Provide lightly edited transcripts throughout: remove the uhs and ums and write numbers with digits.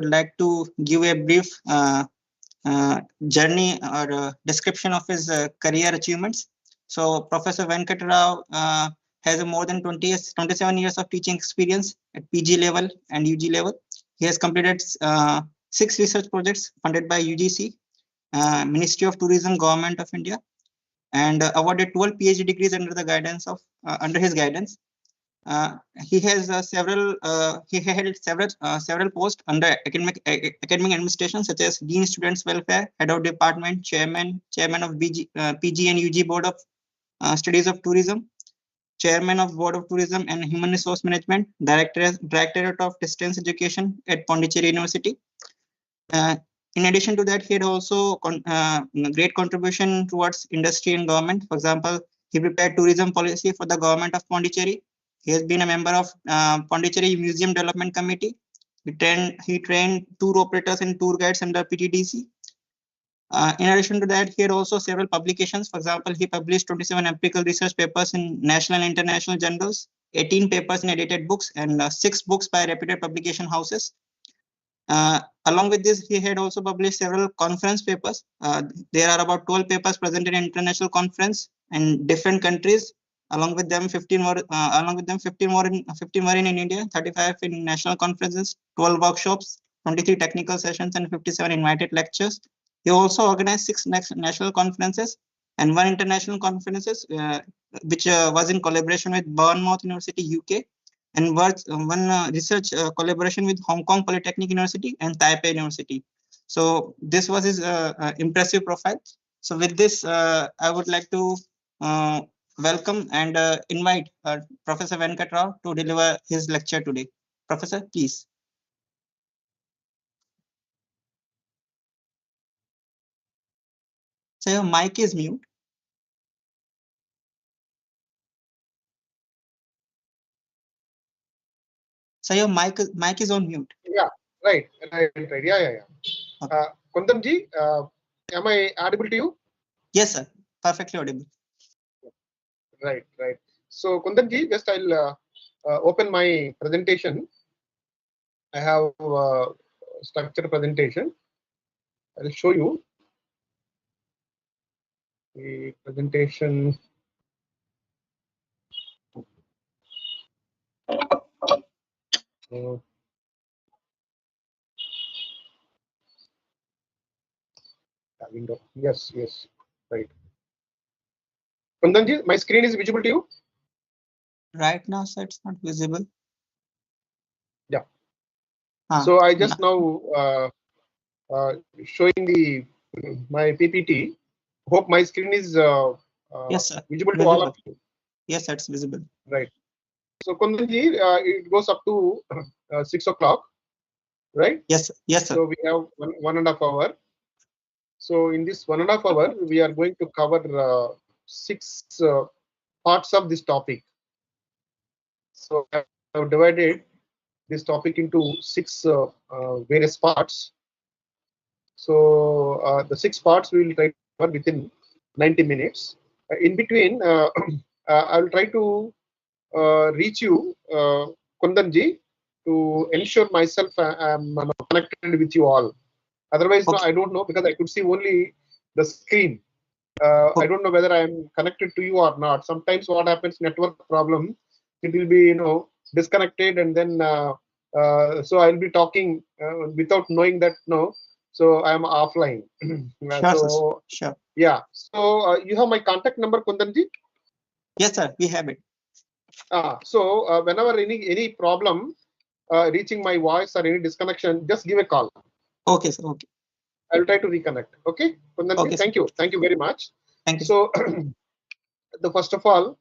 would like to give a brief journey or description of his career achievements. So Professor Venkat Rao has more than 27 years of teaching experience at PG level and UG level. He has completed 6 research projects funded by UGC, Ministry of Tourism, Government of India, and awarded 12 PhD degrees under the guidance of under his guidance. He has he held several posts under academic administration, such as Dean Students Welfare, Head of Department, Chairman of PG and UG Board of Studies of Tourism, Chairman of Board of Tourism and Human Resource Management, Directorate of Distance Education at Pondicherry University. In addition to that, he had also great contribution towards industry and government. For example, he prepared tourism policy for the government of Pondicherry. He has been a member of Pondicherry Museum Development Committee. He trained tour operators and tour guides under PTDC. In addition to that, he had also several publications. For example, he published 27 empirical research papers in national and international journals, 18 papers in edited books, and 6 books by reputed publication houses. Along with this, he had also published several conference papers. There are about 12 papers presented in international conference in different countries. Along with them, 15 more in India, 35 in national conferences, 12 workshops, 23 technical sessions, and 57 invited lectures. He also organized 6 national conferences and 1 international conferences, which was in collaboration with Bournemouth University, UK, and one research collaboration with Hong Kong Polytechnic University and Taipei University. So this was his impressive profile. So with this, I would like to welcome and invite Professor Venkat Rao to deliver his lecture today. Professor, please. So your mic is mute. So your mic is on mute. Yeah, right. Yeah. Okay. Kundamji, am I audible to you? Yes, sir. Perfectly audible. Right. So Kundamji, just I'll open my presentation. I have a structured presentation. I'll show you the presentation. Window. Yes, right. Kundanji, my screen is visible to you? Right now, sir, it's not visible. Yeah. So I just now showing my PPT. Hope my screen is yes, sir. Visible to all of you. Yes, it's visible. Right. So Kundanji, it goes up to 6 o'clock, right? Yes, sir. So we have one and a half hour. So in this 1.5 hour, we are going to cover 6 parts of this topic. So I have divided this topic into 6 various parts. So the 6 parts we will try to cover within 90 minutes. In between, I will try to reach you, Kundanji, to ensure myself I am connected with you all. Otherwise, okay. No, I don't know, because I could see only the screen. I don't know whether I am connected to you or not. Sometimes what happens, network problem, it will be disconnected, and then so I'll be talking without knowing that so I am offline. Sure. Yeah. So you have my contact number, Kundanji? Yes, sir. We have it. So whenever any problem reaching my voice or any disconnection, just give a call. Okay, sir. Okay. I will try to reconnect. Okay, Kundanji, okay, thank you. Thank you very much. Thank you. So, first of all,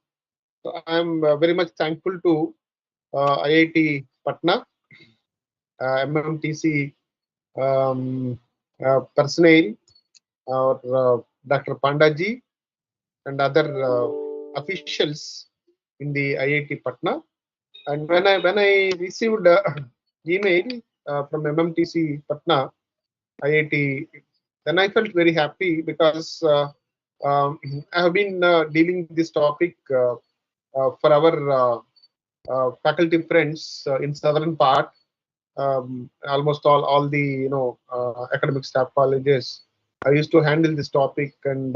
I am very much thankful to IIT Patna, MMTTC personnel, Dr. Pandaji, and other officials in the IIT Patna. And when I received email from MMTC Patna, IIT, then I felt very happy, because I have been dealing this topic for our faculty friends in southern part, almost all the academic staff colleges. I used to handle this topic, and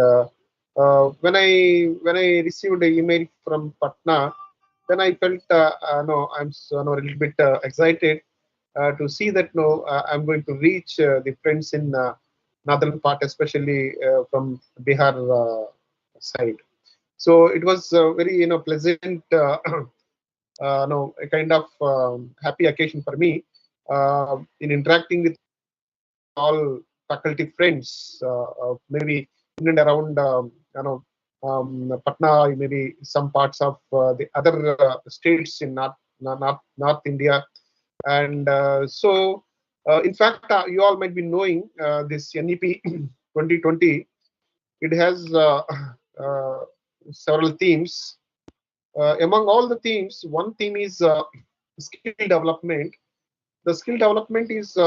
when I received an email from Patna, then I felt no, I'm so, no, a little bit excited to see that no, I'm going to reach the friends in northern part, especially from Bihar side. So it was very pleasant, no, a kind of happy occasion for me in interacting with all faculty friends, maybe in and around Patna, maybe some parts of the other states in North India. And in fact, you all might be knowing this NEP 2020. It has uh, several themes. Among all the themes, one theme is skill development. The skill development is,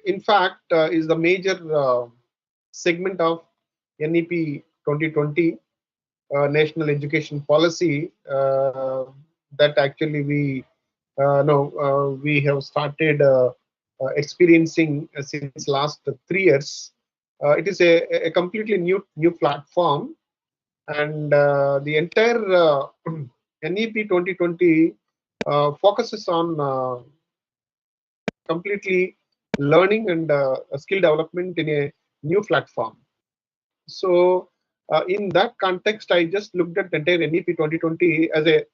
in fact, is the major segment of NEP 2020, National Education Policy, that actually we have started experiencing since last 3 years. It is a completely new platform, and the entire NEP 2020 focuses on completely learning and skill development in a new platform. So, in that context, I just looked at the entire NEP 2020 as a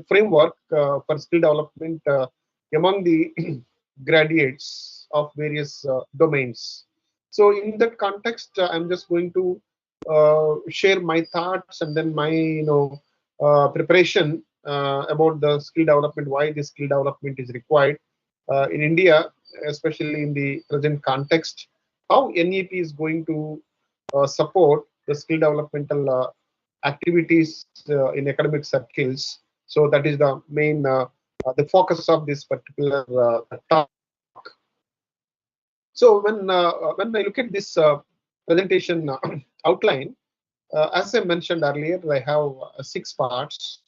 framework for skill development among the graduates of various domains. So, in that context, I'm just going to share my thoughts and then my preparation about the skill development, why this skill development is required in India, especially in the present context, how NEP is going to support the skill developmental activities in academic circles. So that is the main, the focus of this particular talk. So when I look at this presentation outline, as I mentioned earlier, I have 6 parts.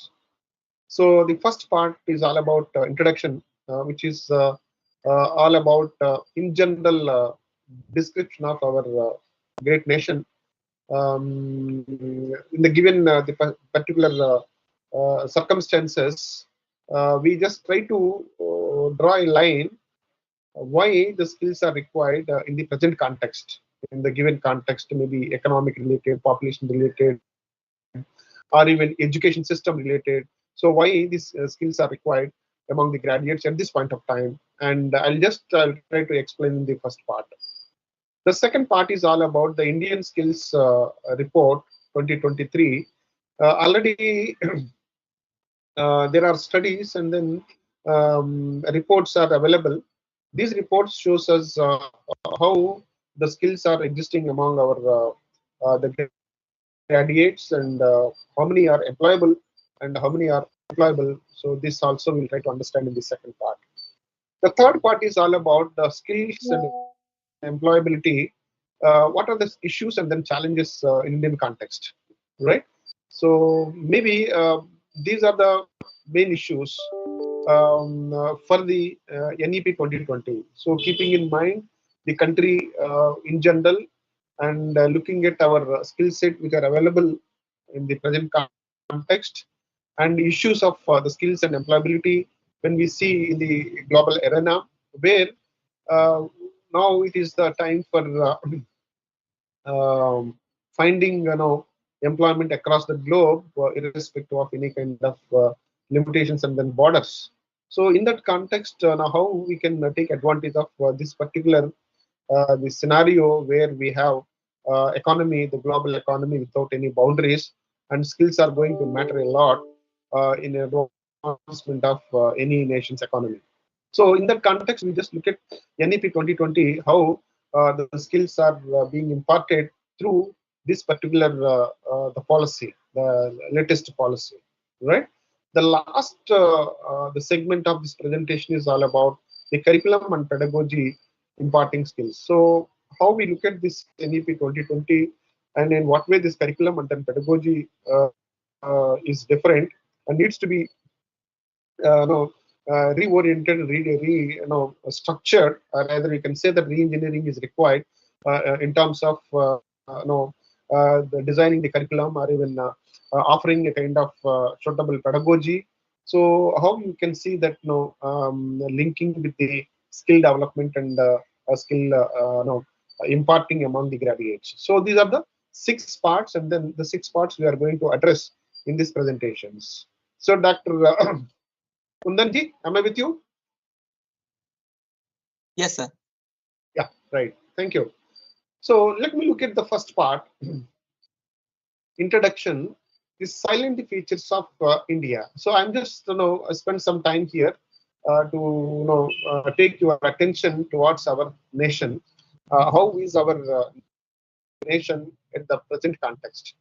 So the first part is all about introduction, which is all about in general description of our great nation. In the given the particular circumstances, we just try to draw a line why the skills are required in the present context. In the given context, maybe economic related, population related, or even education system related. So why these skills are required among the graduates at this point of time, and I'll try to explain in the first part. The second part is all about the Indian Skills Report 2023. Already there are studies and then reports are available. These reports shows us how the skills are existing among our the graduates, and how many are employable and how many are employable. So this also we'll try to understand in the second part. The third part is all about the skills and employability. What are the issues and then challenges in Indian context, right? So maybe these are the main issues for the NEP 2020. So keeping in mind the country in general, and looking at our skill set which are available in the present context, and issues of the skills and employability when we see in the global arena, where uh, now it is the time for finding employment across the globe, irrespective of any kind of limitations and then borders. So in that context, now how we can take advantage of this particular this scenario where we have economy, the global economy without any boundaries, and skills are going to matter a lot in advancement of any nation's economy. So in that context, we just look at NEP 2020, how the skills are being imparted through this particular the policy, the latest policy, right? The last the segment of this presentation is all about the curriculum and pedagogy imparting skills. So how we look at this NEP 2020, and in what way this curriculum and then pedagogy is different and needs to be reoriented, structured. Rather, you can say that re-engineering is required in terms of the designing the curriculum, or even offering a kind of suitable pedagogy. So how you can see that linking with the skill development and skill imparting among the graduates. So these are the 6 parts, and then the 6 parts we are going to address in these presentations. So Dr. Kundanji, am I with you? Yes, sir. Yeah, right. Thank you. So let me look at the first part, introduction, the silent features of India. So I'm just spend some time here to take your attention towards our nation. How is our nation at the present context?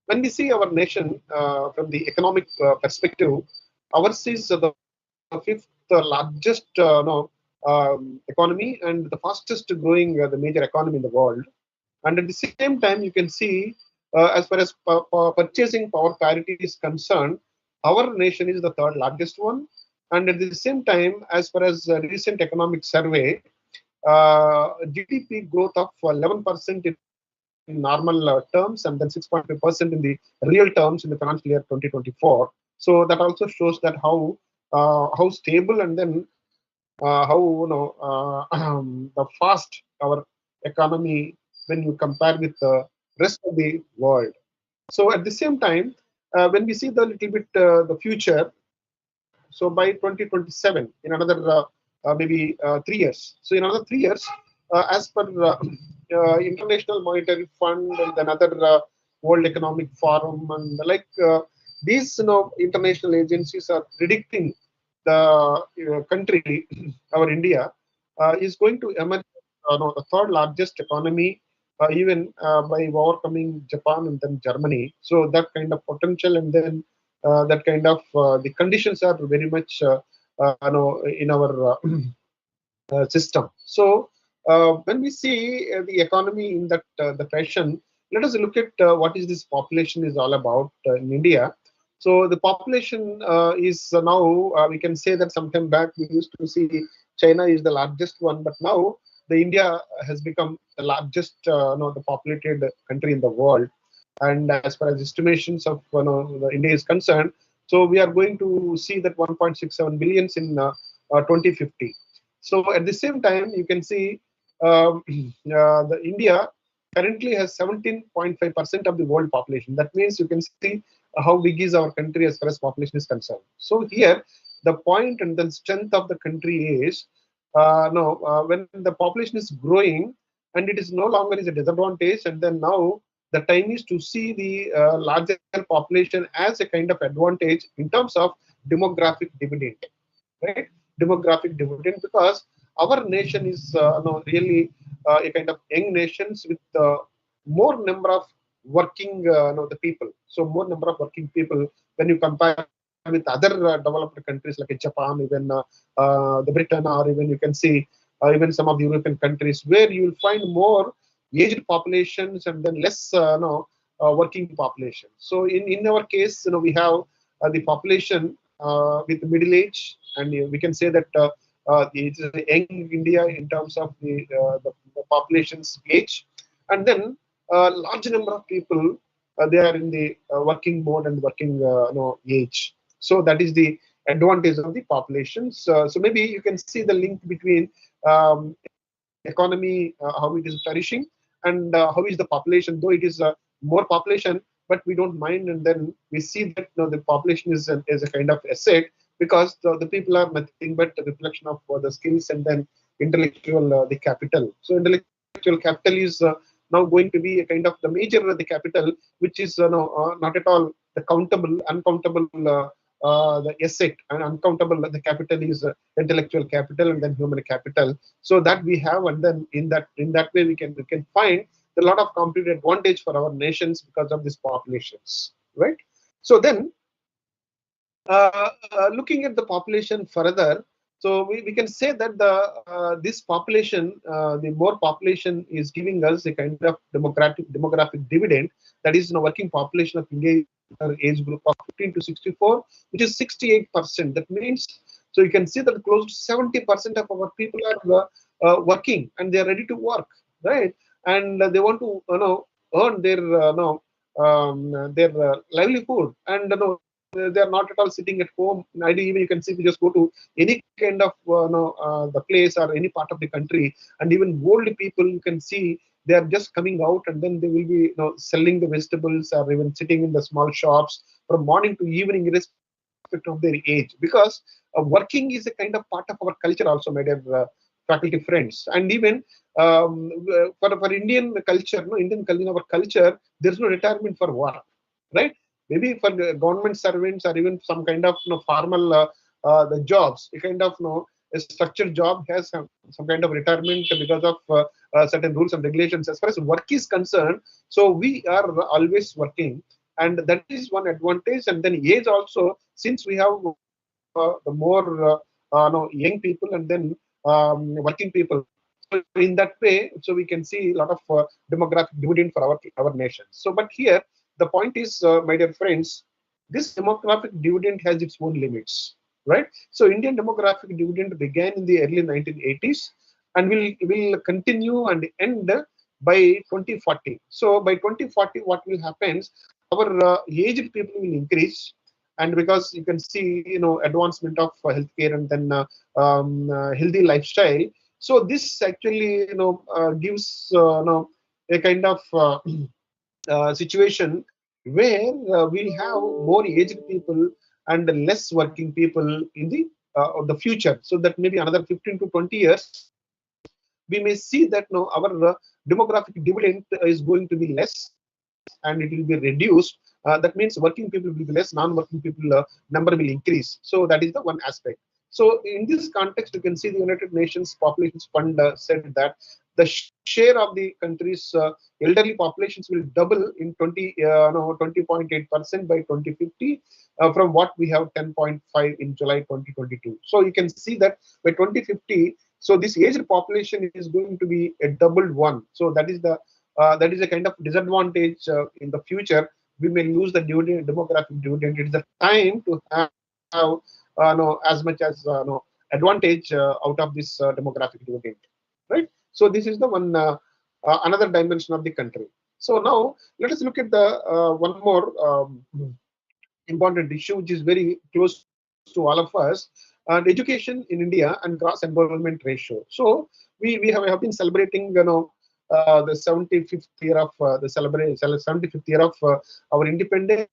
When we see our nation from the economic perspective, ours is the fifth largest economy and the fastest growing the major economy in the world. And at the same time, you can see as far as purchasing power parity is concerned, our nation is the third largest one. And at the same time, as far as recent economic survey, GDP growth of 11% in normal terms, and then 6.5% in the real terms in the financial year 2024. So that also shows that how stable, and then how the fast our economy when you compare with the rest of the world. So at the same time, when we see the little bit the future, so by 2027, in another maybe 3 years. So in another 3 years, as per International Monetary Fund and then other World Economic Forum and like these international agencies are predicting the country, our India, is going to emerge the third largest economy, even by overcoming Japan and then Germany. So that kind of potential, and then that kind of the conditions are very much in our system. So when we see the economy in that the fashion, let us look at what is this population is all about in India. So the population is now we can say that sometime back we used to see China is the largest one, but now the India has become the largest the populated country in the world. And as far as estimations of the India is concerned, so we are going to see that 1.67 billions in 2050. So at the same time, you can see the India currently has 17.5% of the world population. That means you can see how big is our country as far as population is concerned. So here, the point and the strength of the country is when the population is growing and it is no longer is a disadvantage, and then now the time is to see the larger population as a kind of advantage in terms of demographic dividend, right? Demographic dividend, because our nation is really a kind of young nations with more number of working the people. So more number of working people when you compare with other developed countries like Japan, even the Britain, or even you can see even some of the European countries, where you will find more aged populations and then less working population. So in our case, we have the population with middle age, and we can say that it is a young India in terms of the population's age, and then a large number of people they are in the working mode and working age. So that is the advantage of the populations. So maybe you can see the link between economy, how it is flourishing, and how is the population, though it is more population, but we don't mind, and then we see that the population is a kind of asset, because the people are nothing but a reflection of the skills and then intellectual the capital. So intellectual capital is now going to be a kind of the major the capital, which is not at all the countable, uncountable the asset, and uncountable the capital is intellectual capital and then human capital. So that we have, and then in that way we can find a lot of competitive advantage for our nations because of these populations, right? So then looking at the population further, so we can say that this population, the more population is giving us a kind of demographic dividend. That is, the working population of India age group of 15 to 64, which is 68%. That means So you can see that close to 70% of our people are working, and they are ready to work, right? And they want to earn their livelihood, and they are not at all sitting at home. Ideally, even you can see, if you just go to any kind of the place or any part of the country, and even old people, you can see they are just coming out, and then they will be selling the vegetables, or even sitting in the small shops from morning to evening, irrespective of their age. Because working is a kind of part of our culture also, my dear faculty friends. And even for Indian culture, no, in our culture, there is no retirement for work, right? Maybe for the government servants, or even some kind of formal the jobs, a kind of a structured job has some kind of retirement because of certain rules and regulations. As far as work is concerned, so we are always working, and that is one advantage. And then age also, since we have the more young people, and then working people. So in that way, so we can see a lot of demographic dividend for our nation. So, but here the point is, my dear friends, this demographic dividend has its own limits, right? So Indian demographic dividend began in the early 1980s, and will continue and end by 2040. So by 2040, what will happen? Our aged people will increase, and because you can see advancement of healthcare, and then healthy lifestyle. So this actually gives a kind of situation where we have more aged people and less working people in the future. So that maybe another 15 to 20 years, we may see that our demographic dividend is going to be less, and it will be reduced. That means working people will be less, non-working people number will increase. So that is the one aspect. So in this context, you can see the United Nations Populations Fund said that the share of the country's elderly populations will double in 20.8% by 2050, from what we have 10.5 in July 2022. So you can see that by 2050, so this aged population is going to be a doubled one. So that is a kind of disadvantage in the future. We may lose the demographic dividend. It is the time to have as much as advantage out of this demographic dividend, right? So this is the one another dimension of the country. So now let us look at the one more important issue, which is very close to all of us, and education in India and gross enrollment ratio. So we have been celebrating the 75th year of 75th year of our independence,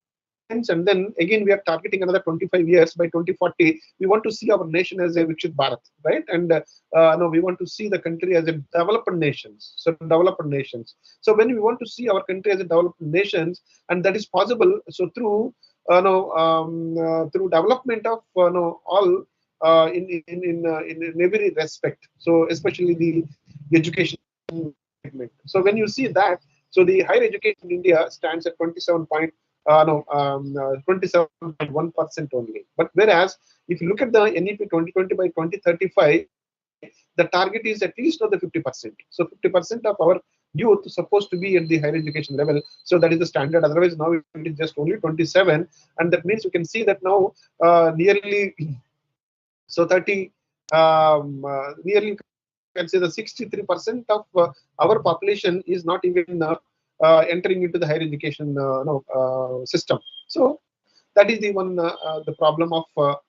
and then again we are targeting another 25 years. By 2040, we want to see our nation as a Viksit Bharat, right? And no, we want to see the country as a developed nations. So developed nations. So when we want to see our country as a developed nations, and that is possible, so through through development of all in every respect. So especially the education segment. So when you see that, so the higher education in India stands at 27.1% only. But whereas if you look at the NEP 2020 by 2035, the target is at least of the 50%. So 50% of our youth is supposed to be at the higher education level. So that is the standard. Otherwise, now it is just only 27, and that means you can see that now nearly so 30 nearly you can say the 63% of our population is not even entering into the higher education system. So that is the one the problem of our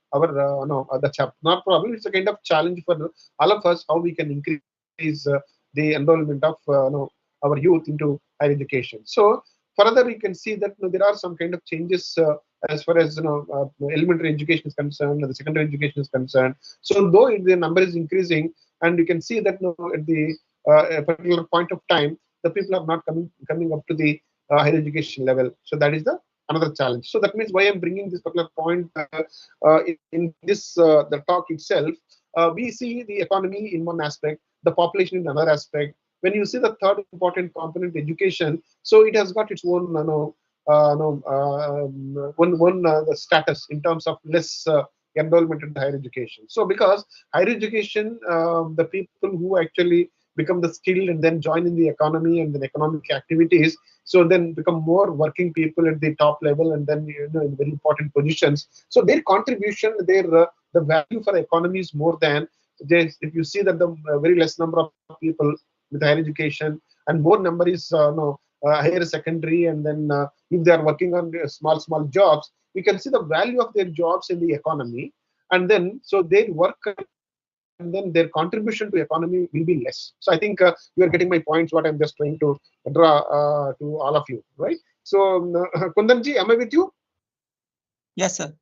not problem, it's a kind of challenge for all of us, how we can increase the enrollment of our youth into higher education. So further you can see that there are some kind of changes as far as elementary education is concerned, the secondary education is concerned. So though the number is increasing, and you can see that at the a particular point of time, the people are not coming up to the higher education level. So that is the another challenge. So that means why I'm bringing this particular point in this the talk itself. We see the economy in one aspect, the population in another aspect. When you see the third important component, education, so it has got its own the status in terms of less enrollment in higher education. So because higher education, the people who actually become the skilled and then join in the economy and then economic activities, so then become more working people at the top level, and then in very important positions. So their contribution, their the value for the economy is more than just if you see that the very less number of people with higher education and more number is higher secondary, and then if they are working on small jobs, you can see the value of their jobs in the economy, and then so their work and then their contribution to economy will be less. So I think you are getting my points, what I'm just trying to draw to all of you, right? So Kundanji, am I with you? Yes, sir.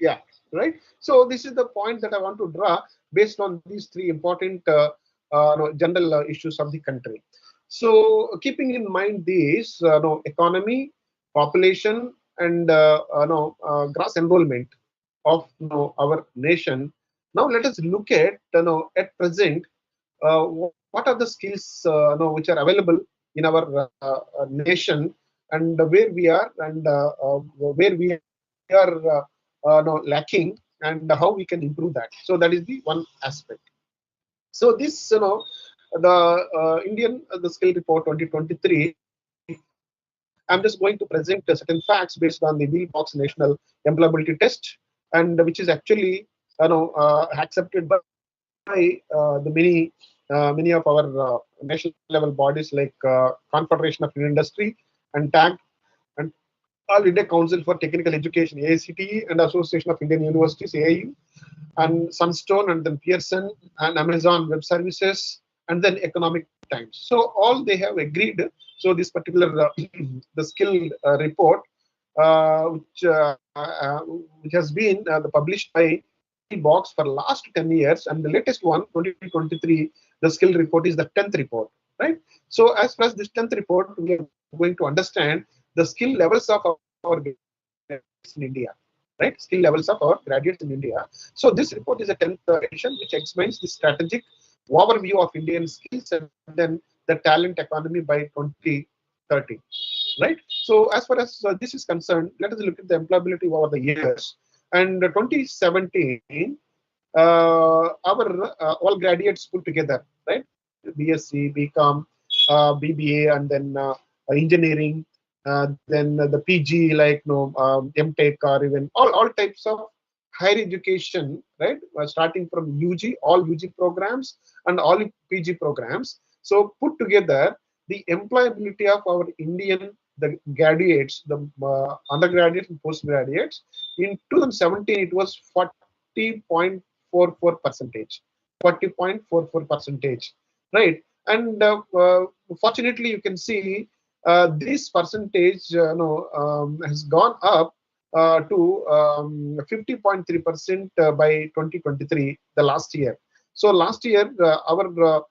Yeah, right. So this is the point that I want to draw based on these three important general issues of the country. So keeping in mind these, economy, population, and gross enrollment of our nation. Now let us look at at present what are the skills which are available in our nation, and where we are, and where we are lacking, and how we can improve that. So that is the one aspect. So this the Indian the skill report 2023. I'm just going to present certain facts based on the Wheelbox National Employability Test, and which is actually accepted by the many of our national level bodies like Confederation of Indian Industry and TAG and All India Council for Technical Education (AICTE) and Association of Indian Universities (AIU) and Sunstone and then Pearson and Amazon Web Services and then Economic Times. So all they have agreed. So this particular the skill report, which has been published by Box for last 10 years, and the latest one, 2023, the skill report is the 10th report, right? So as far as this 10th report, we are going to understand the skill levels of our graduates in India, right? Skill levels of our graduates in India. So this report is a 10th edition, which explains the strategic overview of Indian skills and then the talent economy by 2030, right? So as far as this is concerned, let us look at the employability over the years. And 2017, our all graduates put together, right? BSc, BCom, BBA, and then engineering, then the PG, like MTech, or even all types of higher education, right? Starting from UG, all UG programs and all PG programs. So put together the employability of our Indian the graduates, the undergraduates and postgraduates. In 2017, it was 40.44 percentage, 40.44 percentage, right? And fortunately, you can see this percentage has gone up to 50.3% by 2023, the last year. So last year, our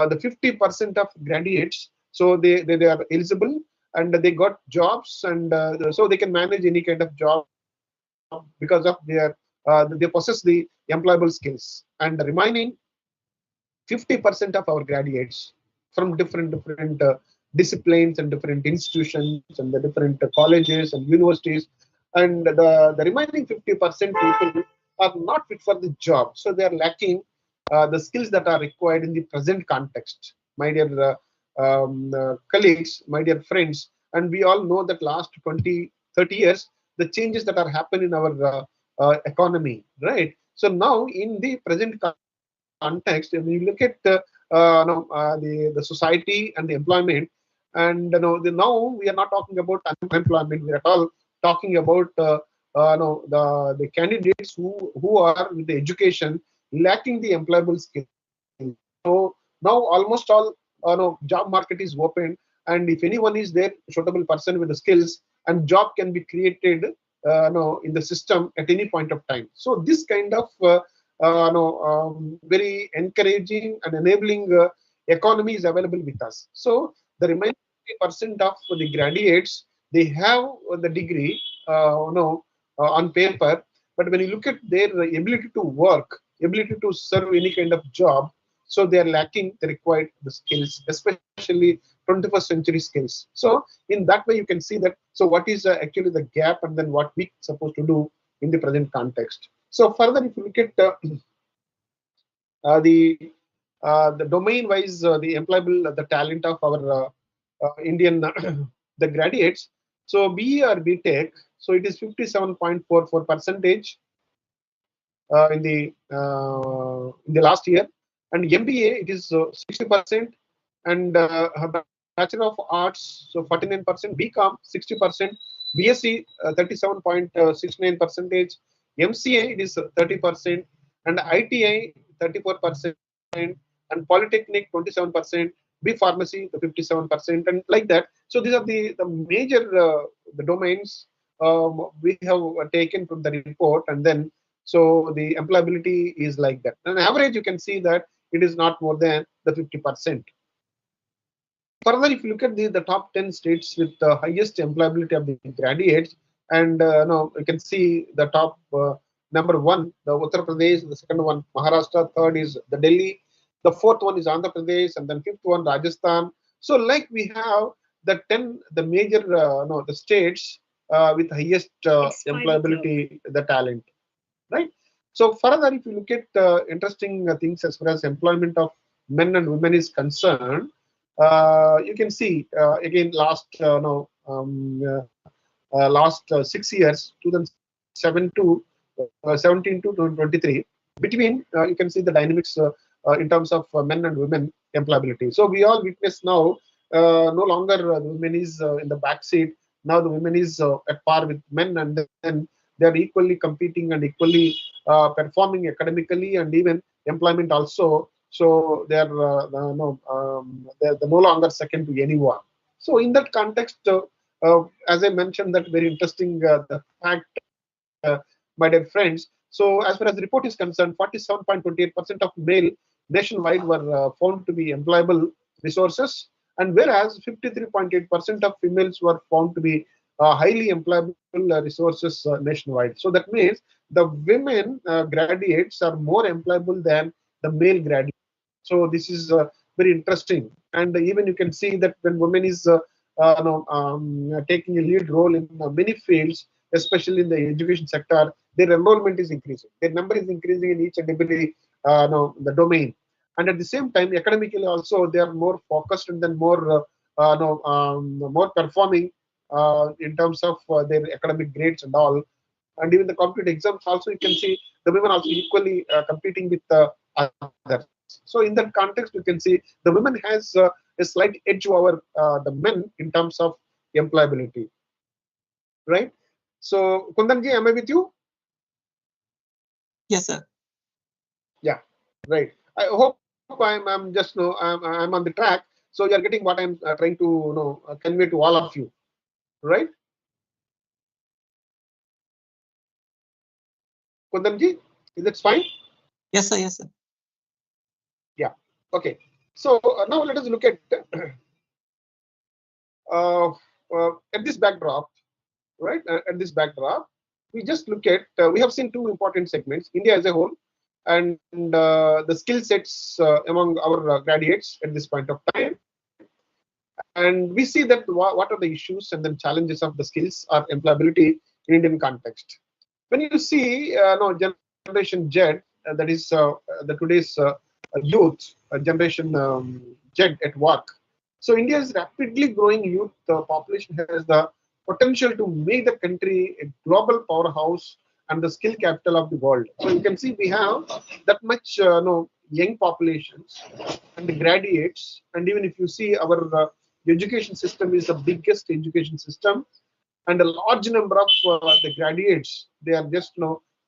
the 50% of graduates, so they are eligible and they got jobs, and so they can manage any kind of job because of their they possess the employable skills. And the remaining 50% of our graduates from different disciplines and different institutions and the different colleges and universities, and the remaining 50% people are not fit for the job, so they are lacking the skills that are required in the present context. My dear colleagues, my dear friends, and we all know that last 20-30 years, the changes that are happening in our economy, right? So now in the present context, when you look at the society and the employment, and now we are not talking about unemployment. We are all talking about the candidates who are with the education lacking the employable skills. So now almost all job market is open, and if anyone is there, suitable person with the skills, and job can be created in the system at any point of time. So this kind of very encouraging and enabling economy is available with us. So the remaining 50% of the graduates, they have the degree on paper, but when you look at their ability to work, ability to serve any kind of job, so they are lacking the required the skills, especially 21st century skills. So in that way, you can see that. So what is actually the gap, and then what we supposed to do in the present context. So further, if you look at the domain wise, the employable the talent of our Indian the graduates. So BE or BTech, so it is 57.44 percentage, in the last year, and MBA it is 60%, and Bachelor of Arts so 49%, BCom 60%, BSc 37.69 percentage, MCA it is 30%, and ITI 34%, and Polytechnic 27%, B Pharmacy the 57%, and like that. So these are the major the domains we have taken from the report, and then so the employability is like that. On average, you can see that it is not more than the 50%. Further, if you look at the top 10 states with the highest employability of the graduates, and now you can see the top number one, the Uttar Pradesh, the second one Maharashtra, third is the Delhi, the fourth one is Andhra Pradesh, and then fifth one Rajasthan. So like we have the major the states with highest employability, the talent, right? So further, if you look at interesting things as far as employment of men and women is concerned, you can see again last last 6 years, 2007 to 17 to 2023. Between you can see the dynamics in terms of men and women employability. So we all witness now no longer the women is in the back seat. Now the women is at par with men, and then they are equally competing and equally performing academically and even employment also. So they are they're no longer second to anyone. So in that context, as I mentioned, that very interesting the fact, my dear friends. So as far as the report is concerned, 47.28% of male nationwide were found to be employable resources, and whereas 53.8% of females were found to be highly employable resources nationwide. So that means the women graduates are more employable than the male graduates. So this is very interesting, and even you can see that when women is taking a lead role in many fields, especially in the education sector, their enrollment is increasing. Their number is increasing in each and every the domain, and at the same time, academically also they are more focused and then more more performing in terms of their academic grades and all. And even the competitive exams also, you can see the women also equally competing with others. So in that context, you can see the women has a slight edge over the men in terms of employability, right? So Kundanji, am I with you? Yes, sir. Yeah, right. I hope I'm just I'm on the track. So you're getting what I'm trying to convey to all of you, right? Kundanji, is it fine? Yes, sir. Yes, sir. Yeah. Okay. So now let us look at at this backdrop, right? At this backdrop, we just look at we have seen two important segments: India as a whole, and the skill sets among our graduates at this point of time. And we see that what are the issues and then challenges of the skills or employability in Indian context. When you see generation Z, that is the today's youth generation Z at work. So India's rapidly growing youth population has the potential to make the country a global powerhouse and the skill capital of the world. So you can see we have that much young populations and the graduates, and even if you see our education system is the biggest education system, and a large number of the graduates, they are just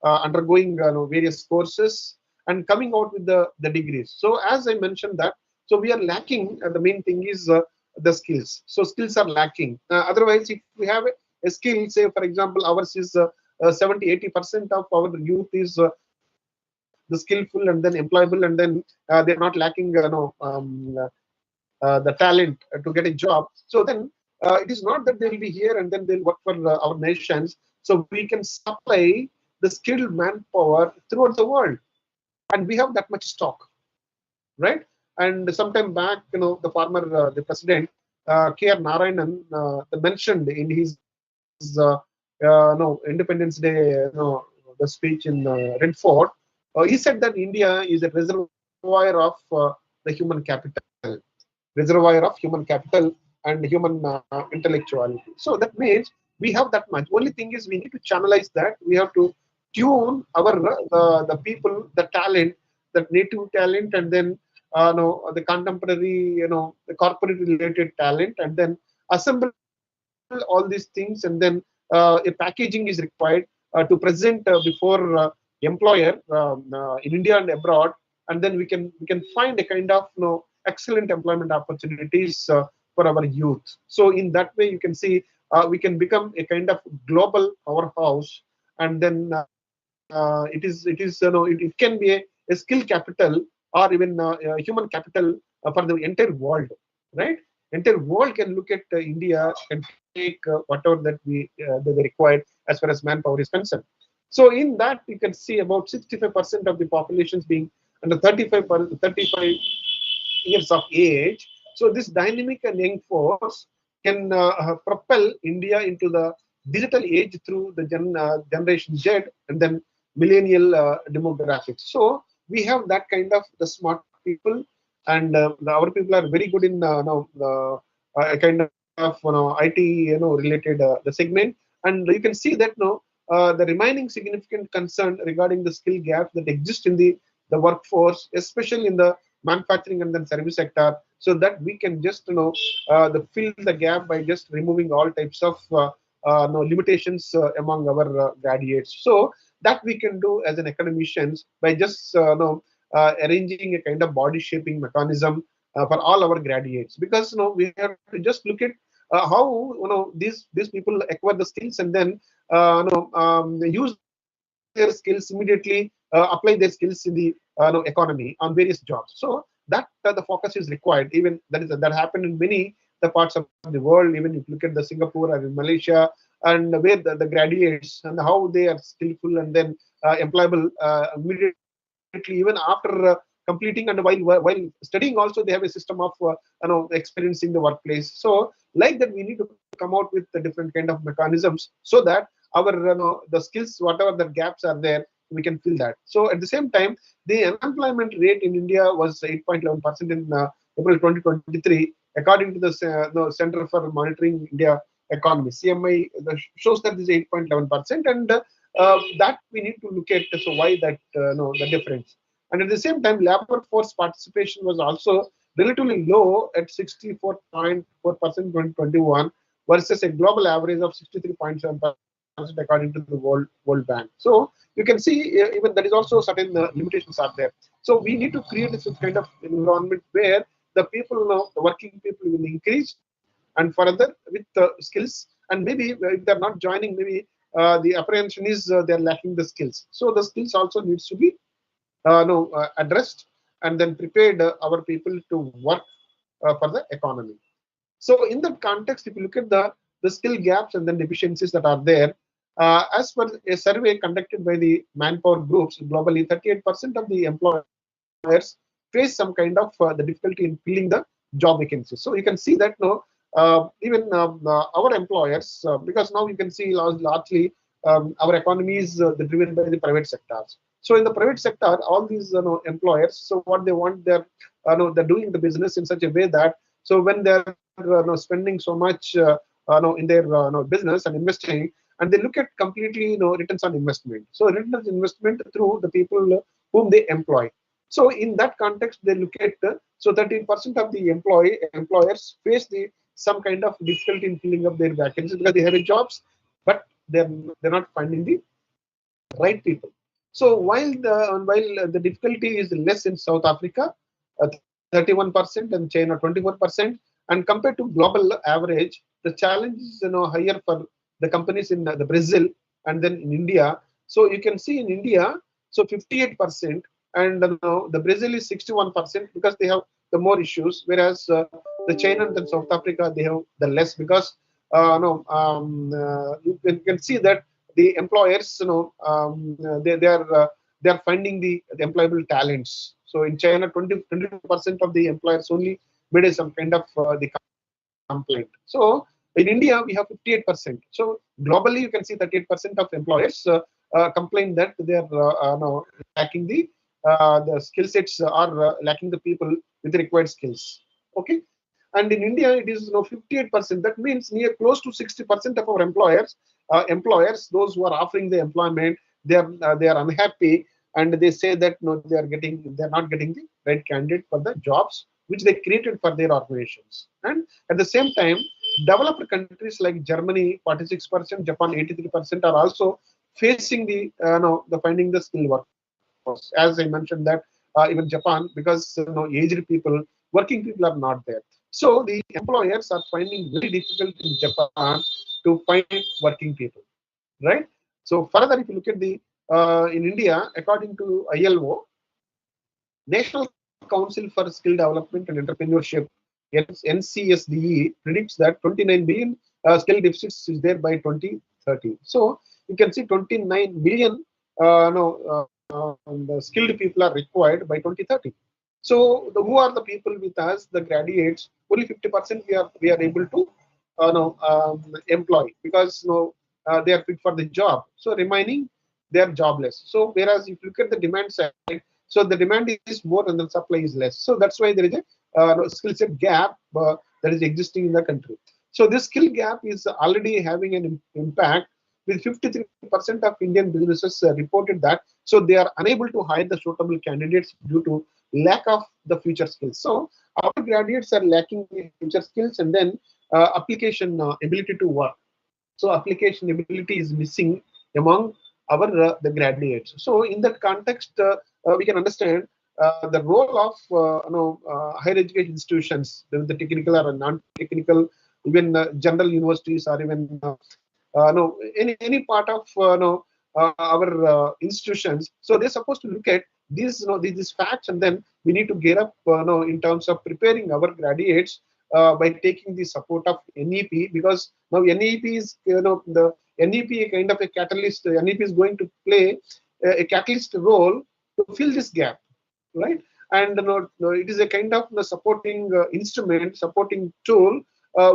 undergoing various courses and coming out with the degrees. So as I mentioned that, so we are lacking, the main thing is the skills. So skills are lacking. Otherwise, if we have a skill, say for example ours is 70-80% of our youth is the skillful and then employable, and then they're not lacking the talent to get a job. So then it is not that they'll be here and then they'll work for our nations. So we can supply the skilled manpower throughout the world, and we have that much stock, right? And sometime back, the former the president K.R. Narayanan mentioned in his Independence Day, the speech in Red Fort. He said that India is a reservoir of the human capital, and human intellectuality. So that means we have that much. Only thing is we need to channelize that. We have to tune our the people, the talent, the native talent, and then no, the contemporary, the corporate related talent, and then assemble all these things, and then a packaging is required to present before employer in India and abroad, and then we can find a kind of excellent employment opportunities for our youth. So in that way, you can see we can become a kind of global powerhouse, and then it can be a skill capital or even human capital for the entire world, right? Entire world can look at India and take whatever that they required as far as manpower is concerned. So in that, you can see about 65% of the populations being under 35 years of age. So this dynamic and young force can propel India into the digital age through the generation Z and then millennial demographics. So we have that kind of the smart people, and our people are very good in kind of IT related the segment, and you can see that the remaining significant concern regarding the skill gaps that exist in the workforce, especially in the manufacturing and then service sector, so that we can just fill the gap by just removing all types of limitations among our graduates. So that we can do as an academicians by just arranging a kind of body shaping mechanism for all our graduates, because we have to just look at how these people acquire the skills, and then use their skills immediately, apply their skills in the economy on various jobs. So that the focus is required. Even that happened in many the parts of the world. Even if you look at the Singapore or in Malaysia, and where the graduates and how they are skillful and then employable immediately, even after completing, and while studying also they have a system of experiencing the workplace. So like that, we need to come out with the different kind of mechanisms so that our the skills, whatever the gaps are there, we can fill that. So at the same time, the unemployment rate in India was 8.11% in April 2023, according to the Center for Monitoring India Economy (CMI). Shows that this is 8.11%, and that we need to look at. So why that the difference? And at the same time, labor force participation was also relatively low at 64.4% in 2021 versus a global average of 63.7% according to the World Bank. So you can see even there is also certain limitations are there. So we need to create this kind of environment where the people, the working people will increase, and further with skills, and maybe if they're not joining, maybe the apprehension is they're lacking the skills. So the skills also needs to be addressed, and then prepared our people to work for the economy. So in that context, if you look at the skill gaps and then deficiencies that are there, as per a survey conducted by the manpower groups globally, 38% of the employers face some kind of the difficulty in filling the job vacancies. So you can see that even our employers, because now you can see largely our economy is driven by the private sectors. So in the private sector, all these employers, so what they want, they're doing the business in such a way that, so when they're spending so much in their business and investing, and they look at completely returns on investment. So returns on investment through the people whom they employ. So in that context, they look at so 13% of the employers face some kind of difficulty in filling up their vacancies because they have a jobs, but they're not finding the right people. So while the difficulty is less in South Africa, 31%, and China 24%, and compared to global average, the challenge is higher for the companies in the Brazil and then in India. So you can see in India, so 58%, and the Brazil is 61% because they have the more issues, whereas the China and then South Africa, they have the less, because you can see that the employers, they are finding the employable talents. So in China, 22% of the employers only made some kind of the complaint. So in India, we have 58%. So globally, you can see 38% of employers complain that they are lacking the skill sets, or lacking the people with the required skills. Okay. And in India, it is 58%. That means near close to 60% of our employers, those who are offering the employment, they are unhappy, and they say that no, they're not getting the right candidate for the jobs which they created for their organizations. And at the same time, developed countries like Germany 46%, Japan 83% are also facing the no, the finding the skilled workforce. As I mentioned that even Japan, because aged people, working people are not there. So the employers are finding very difficult in Japan to find working people, right? So further, if you look at the in India, according to ILO, National Council for Skill Development and Entrepreneurship, NCSDE, predicts that 29 billion skill deficits is there by 2030. So you can see 29 million the skilled people are required by 2030. So who are the people with us, the graduates? Only 50% we are able to employ, because they are fit for the job. So remaining, they are jobless. So whereas if you look at the demand side, so the demand is more and the supply is less. So that's why there is a skill set gap that is existing in the country. So this skill gap is already having an impact, with 53% of Indian businesses reported that. So they are unable to hire the suitable candidates due to lack of the future skills. So our graduates are lacking the future skills, and then application ability to work. So application ability is missing among our the graduates. So in that context, we can understand the role of higher education institutions, the technical or non-technical, even general universities, or even no any part of our institutions. So they're supposed to look at these these facts, and then we need to gear up in terms of preparing our graduates by taking the support of NEP, because now NEP is the NEP kind of a catalyst. NEP is going to play a catalyst role to fill this gap, right? And it is a kind of supporting instrument, supporting tool,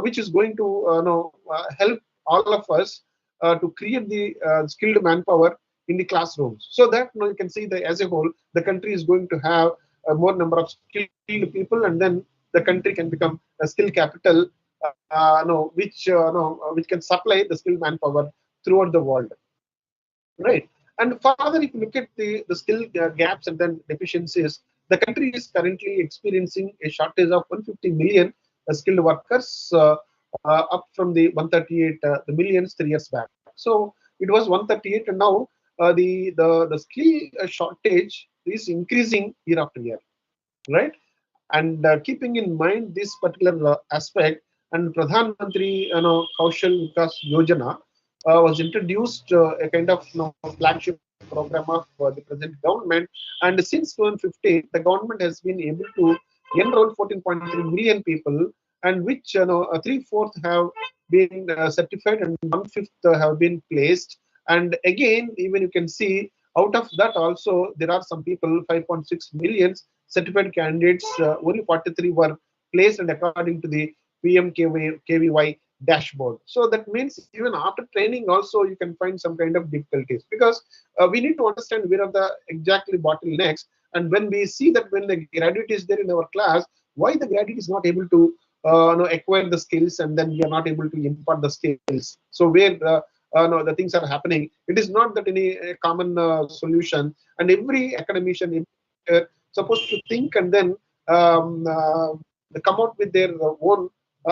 which is going to help all of us to create the skilled manpower in the classrooms, so that you can see that as a whole, the country is going to have a more number of skilled people, and then the country can become a skill capital, which can supply the skilled manpower throughout the world, right? And further, if you look at the skill gaps and then deficiencies, the country is currently experiencing a shortage of 150 million skilled workers, up from the 138 the millions 3 years back. So it was 138, and now the skill shortage is increasing year after year, right? And keeping in mind this particular aspect, and Pradhan Mantri Kaushal Vikas Yojana was introduced, a kind of flagship program of the present government. And since 2015, the government has been able to enroll 14.3 million people, and which three-fourths have been certified, and one-fifth have been placed. And again, even you can see out of that also there are some people, 5.6 million certified candidates, only 43 were placed, and according to the PMKVY dashboard. So that means even after training also you can find some kind of difficulties, because we need to understand where are the exactly bottlenecks. And when we see that when the graduate is there in our class, why the graduate is not able to acquire the skills, and then we are not able to impart the skills. So where no, the things are happening, it is not that any common solution, and every academician supposed to think, and then come out with their own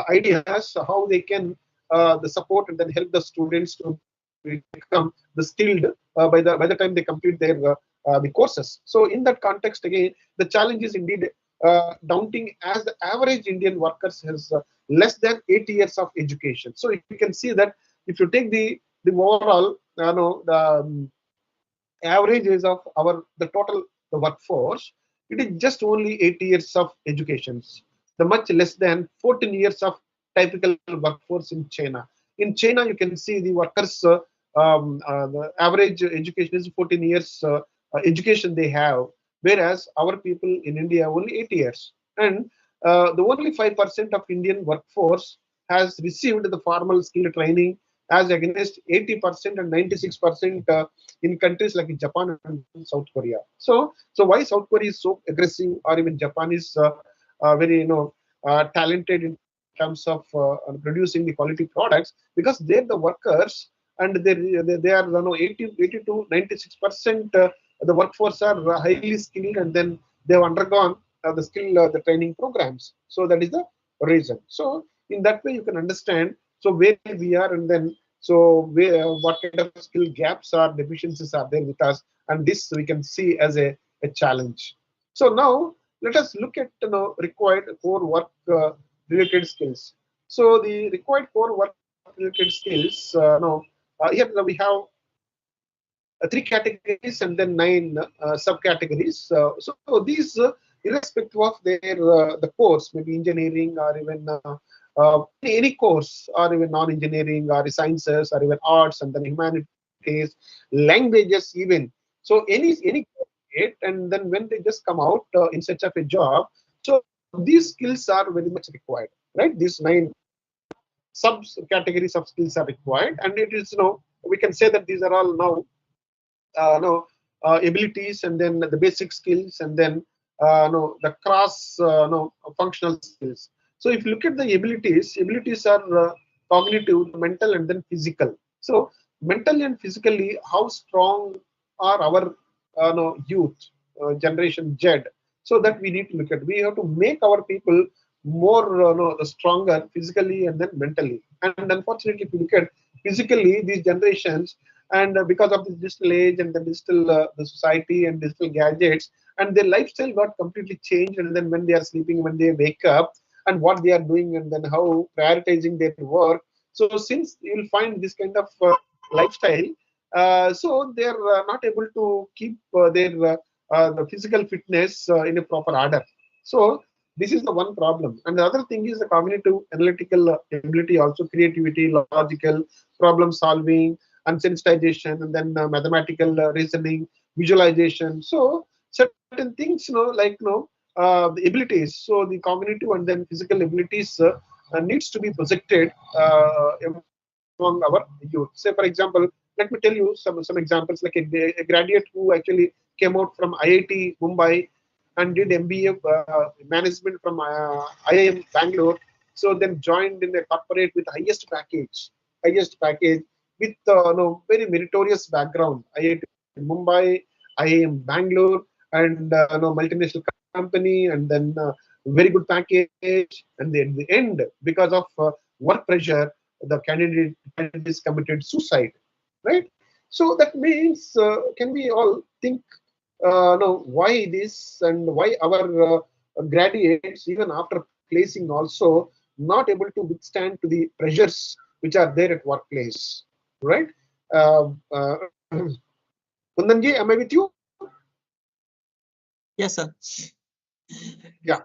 ideas how they can the support and then help the students to become the skilled by the time they complete their the courses. So in that context, again, the challenge is indeed daunting, as the average Indian workers has less than 8 years of education. So you can see that if you take the overall the average age of the total the workforce, it is just only 8 years of educations, the much less than 14 years of typical workforce in China. In China, you can see the workers the average education is 14 years education they have, whereas our people in India only 8 years. And the only 5% of Indian workforce has received the formal skill training, as against 80% and 96% in countries like Japan and South Korea. So why South Korea is so aggressive, or even Japan is very talented in terms of producing the quality products? Because there the workers and they are 80 to 96% the workforce are highly skilled, and then they have undergone the training programs. So that is the reason. So in that way you can understand so where we are, and then so where what kind of skill gaps or deficiencies are there with us, and this we can see as a challenge. So now let us look at required core work related skills. So the required core work related skills, here we have three categories and then nine subcategories. So these, irrespective of the course, maybe engineering or even any course, or even non-engineering or sciences or even arts and then humanities, languages even. So any and then when they just come out in search of a job, so these skills are very much required, right? These nine subcategories of skills are required, and it is we can say that these are all now abilities, and then the basic skills, and then the cross functional skills. So if you look at the abilities are cognitive, mental, and then physical. So mentally and physically, how strong are our youth generation Z? So that we need to look at. We have to make our people more stronger physically and then mentally. And unfortunately, if you look at physically, these generations, and because of the digital age and the digital the society and digital gadgets, and their lifestyle got completely changed, and then when they are sleeping, when they wake up, and what they are doing, and then how prioritizing their work. So since you will find this kind of lifestyle, so they are not able to keep their the physical fitness in a proper order. So this is the one problem. And the other thing is the cognitive analytical ability, also creativity, logical problem solving, and sensitization, and then mathematical reasoning, visualization. So certain things, like the abilities. So the cognitive and then physical abilities needs to be projected among our youth. Say, for example, let me tell you some examples, like a graduate who actually came out from IIT Mumbai and did MBA management from IIM Bangalore. So then joined in a corporate with highest package with very meritorious background. IIT Mumbai, IIM Bangalore, and multinational company, and then very good package. And then at the end, because of work pressure, the candidate is committed suicide, right? So that means, can we all think why this, and why our graduates, even after placing, also not able to withstand to the pressures which are there at workplace, right? Uh, uh, Kundanji, am I with you? Yes, sir. Yeah,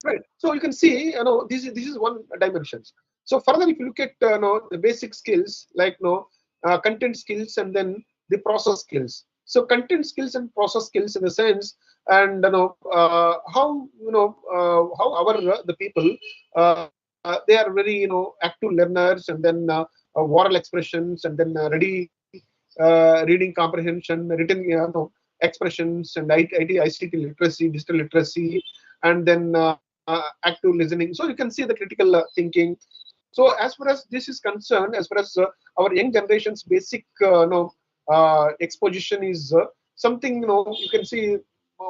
right. So you can see, this is one dimensions. So further, if you look at the basic skills, like content skills, and then the process skills. So content skills and process skills, in the sense, and how our the people they are very active learners, and then oral expressions, and then ready reading comprehension, written expressions, and ICT literacy, digital literacy, and then active listening. So you can see the critical thinking. So as far as this is concerned, as far as our young generation's basic exposition is something, you can see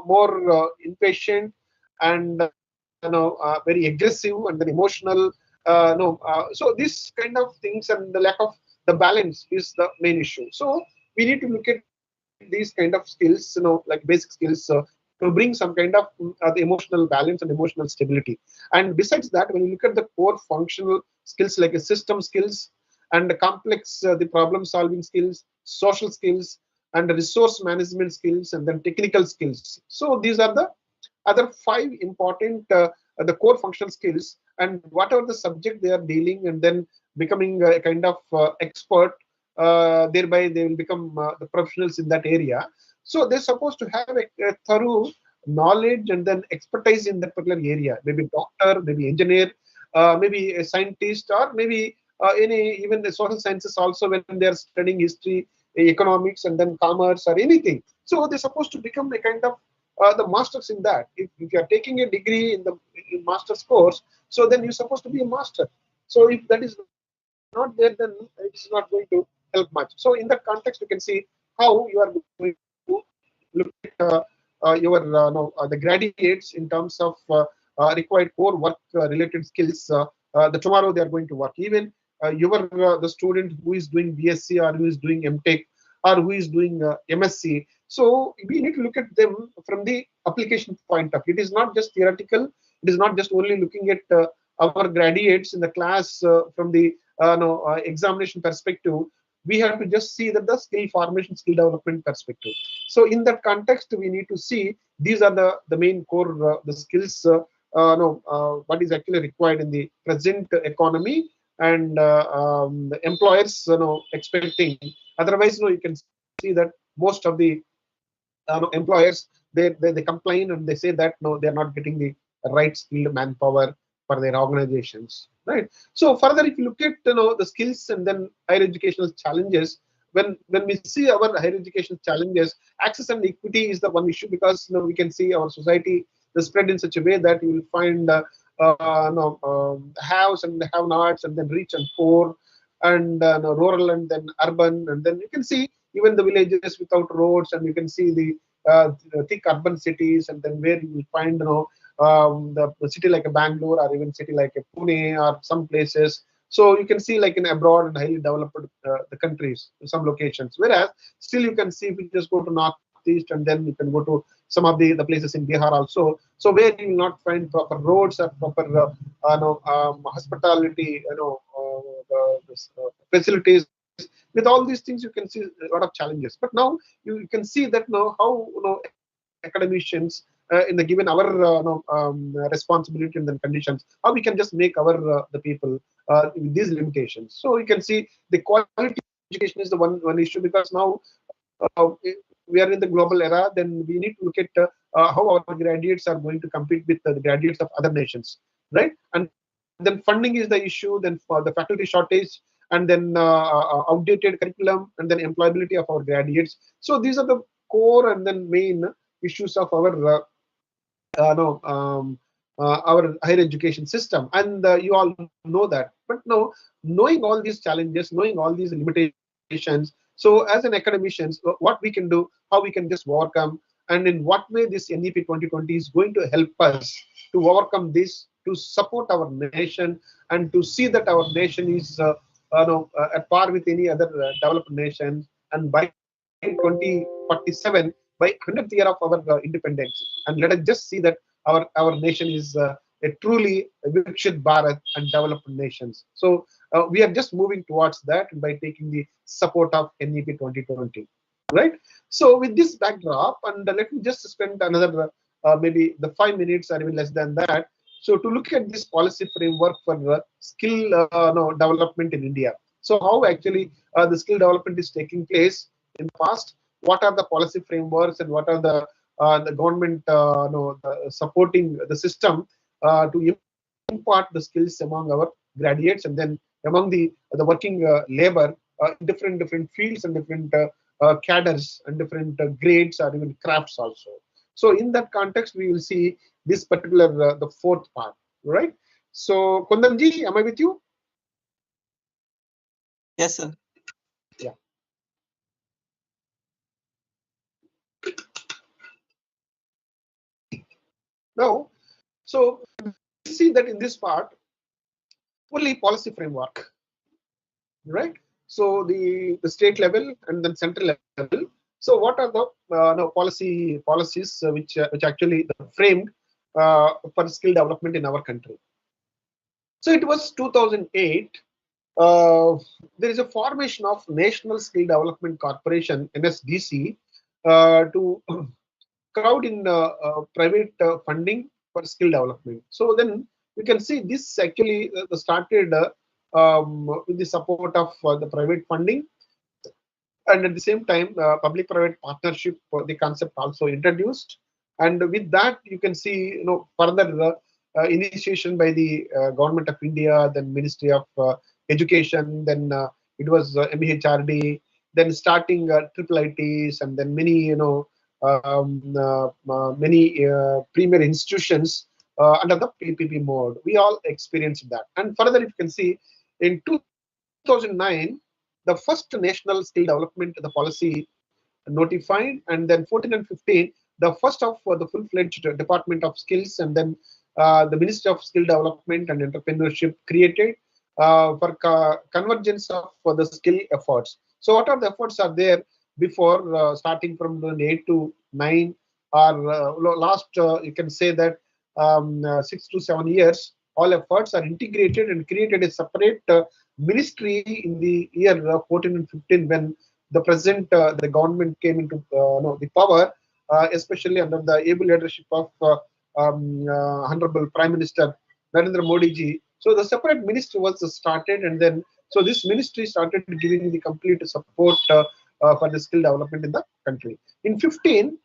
more impatient, and very aggressive, and then emotional. So this kind of things, and the lack of the balance is the main issue. So we need to look at these kind of skills, like basic skills, to bring some kind of the emotional balance and emotional stability. And besides that, when you look at the core functional skills, like a system skills, and the complex the problem solving skills, social skills, and the resource management skills, and then technical skills. So these are the other five important the core functional skills, and whatever the subject they are dealing, and then becoming a kind of expert, thereby they will become the professionals in that area. So they're supposed to have a thorough knowledge and then expertise in that particular area, maybe doctor, maybe engineer, maybe a scientist, or maybe any, even the social sciences also, when they are studying history, economics, and then commerce, or anything. So they're supposed to become a kind of the masters in that. If you are taking a degree in the master's course, so then you're supposed to be a master. So if that is not there, then it's not going to help help much. So in that context, you can see how you are going to look at your the graduates in terms of required core work related skills. The tomorrow they are going to work. Even your the student who is doing BSc or who is doing MTech or who is doing MSc. So we need to look at them from the application point of view. It is not just theoretical. It is not just only looking at our graduates in the class from the examination perspective. We have to just see that the skill formation, skill development perspective. So in that context, we need to see these are the main core the skills what is actually required in the present economy, and the employers expecting. Otherwise, you can see that most of the employers they complain and they say that no, they are not getting the right skilled manpower for their organizations, right? So further, if you look at the skills and then higher educational challenges, when we see our higher education challenges, access and equity is the one issue, because we can see our society is spread in such a way that you will find haves and have-nots, and then rich and poor, and rural and then urban, and then you can see even the villages without roads, and you can see the thick urban cities, and then where you will find the city like a Bangalore, or even city like a Pune, or some places. So you can see like in abroad and highly developed the countries, some locations. Whereas still you can see if you just go to northeast, and then you can go to some of the places in Bihar also. So where you will not find proper roads or proper hospitality, facilities. With all these things, you can see a lot of challenges. But now you can see that how academicians in the given our responsibility and then conditions, how we can just make our the people with these limitations. So you can see the quality education is the one issue, because now we are in the global era. Then we need to look at how our graduates are going to compete with the graduates of other nations, right? And then funding is the issue. Then for the faculty shortage, and then outdated curriculum, and then employability of our graduates. So these are the core and then main issues of our our higher education system, and you all know that. But now, knowing all these challenges, knowing all these limitations, so as an academicians, what we can do, how we can just overcome, and in what way this NEP 2020 is going to help us to overcome this, to support our nation, and to see that our nation is at par with any other developed nation, and by 2047, by 100th year of our independence, and let us just see that our nation is a truly Vikshit Bharat and developed nations. So we are just moving towards that by taking the support of NEP 2020, right? So with this backdrop, and let me just spend another maybe the 5 minutes or even less than that. So to look at this policy framework for skill development in India. So how actually the skill development is taking place in the past? What are the policy frameworks, and what are the government supporting the system to impart the skills among our graduates, and then among the working labor in different fields and different cadres and different grades or even crafts also. So in that context, we will see this particular the fourth part, right? So Kundanji, am I with you? Yes, sir. Yeah. Now, so see that in this part, only policy framework, right? So the state level and then central level. So what are the policies which actually framed for skill development in our country? So it was 2008. There is a formation of National Skill Development Corporation (NSDC) to crowd in private funding for skill development. So then we can see this actually started with the support of the private funding, and at the same time public-private partnership, the concept also introduced. And with that, you can see further initiation by the government of India, then Ministry of Education, then it was MEHRD, then starting triple ITs, and then many many premier institutions under the PPP mode. We all experienced that. And further, if you can see, in 2009, the first national skill development, the policy notified, and then 14 and 15, the first of the full-fledged Department of Skills, and then the Ministry of Skill Development and Entrepreneurship created for convergence of the skill efforts. So what are the efforts are there before starting from 8 to 9 or last, you can say that 6 to 7 years, all efforts are integrated and created a separate ministry in the year 14 and 15 when the present the government came into the power, especially under the able leadership of Honorable Prime Minister Narendra Modi ji. So the separate ministry was started, and then so this ministry started giving the complete support for the skill development in the country. In 15,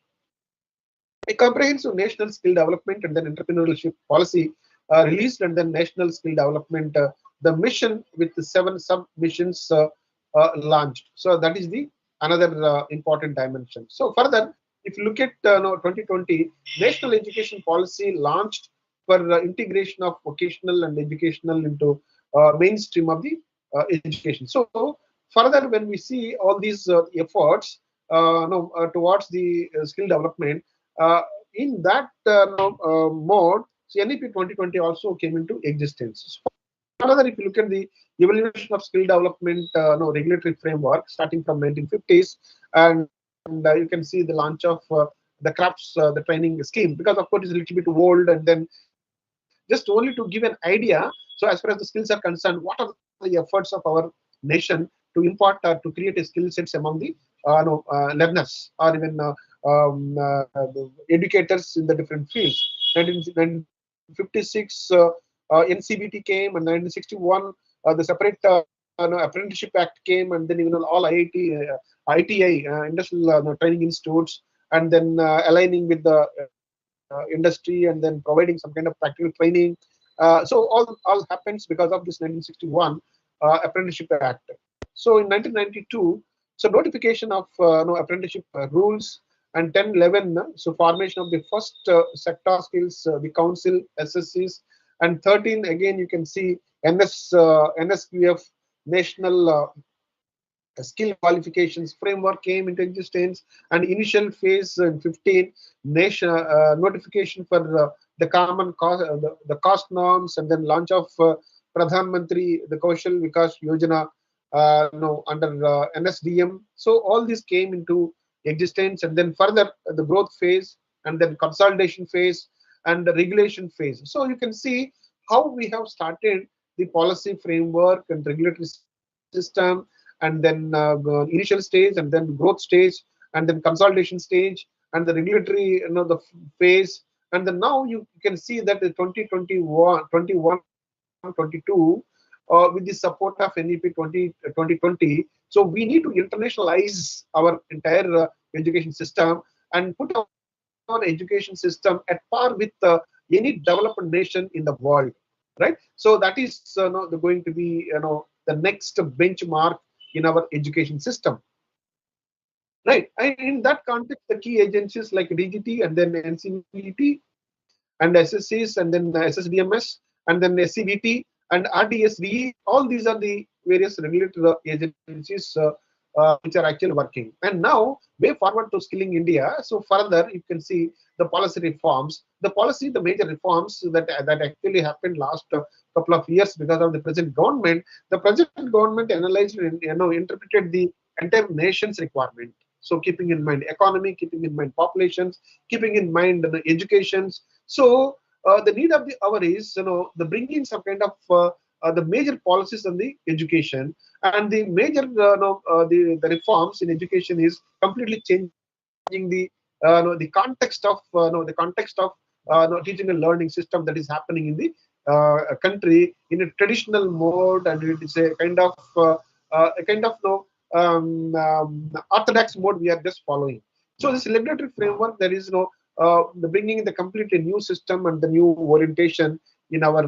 a comprehensive national skill development and then entrepreneurship policy released, and then national skill development, the mission with the 7 sub missions launched. So that is the another important dimension. So further, if you look at 2020 national education policy launched for integration of vocational and educational into mainstream of the education. So further, when we see all these efforts towards the skill development, in that mode, so NEP 2020 also came into existence. Further, if you look at the evolution of skill development regulatory framework starting from 1950s, and you can see the launch of the crafts, the training scheme, because of course it's a little bit old, and then just only to give an idea. So as far as the skills are concerned, what are the efforts of our nation to impart or to create a skill sets among the learners or even the educators in the different fields. 1956 NCBT came, and 1961 the separate apprenticeship act came, and then even all IIT, ITI, industrial training institutes, and then aligning with the industry, and then providing some kind of practical training. So all happens because of this 1961 apprenticeship act. So in 1992, so notification of apprenticeship rules, and 1011, so formation of the first sector skills, the council SSCs, and 13 again you can see NSQF national skill qualifications framework came into existence, and initial phase in 15 nation notification for the common cost, the cost norms, and then launch of Pradhan Mantri the Kaushal Vikas Yojana under NSDM. So all this came into existence, and then further the growth phase, and then consolidation phase, and the regulation phase. So you can see how we have started the policy framework and regulatory system, and then initial stage, and then growth stage, and then consolidation stage, and the regulatory the phase, and then now you can see that the 2021 22 with the support of NEP 2020. So we need to internationalize our entire education system and put our education system at par with any developed nation in the world, right? So that is going to be the next benchmark in our education system, right? And in that context, the key agencies like DGT, and then NCBT, and SSCs, and then SSDMS, and then SCBT, and RDSDE. All these are the various regulatory agencies which are actually working. And now, way forward to skilling India. So further, you can see the policy reforms. The major reforms that actually happened last couple of years because of the present government. The present government analyzed and interpreted the entire nation's requirement. So keeping in mind economy, keeping in mind populations, keeping in mind educations. So the need of the hour is the bringing some kind of the major policies on the education, and the major the reforms in education is completely changing the context of teaching and learning system that is happening in the country in a traditional mode, and it is a kind of orthodox mode we are just following. So this regulatory framework, there is the bringing the completely new system and the new orientation in our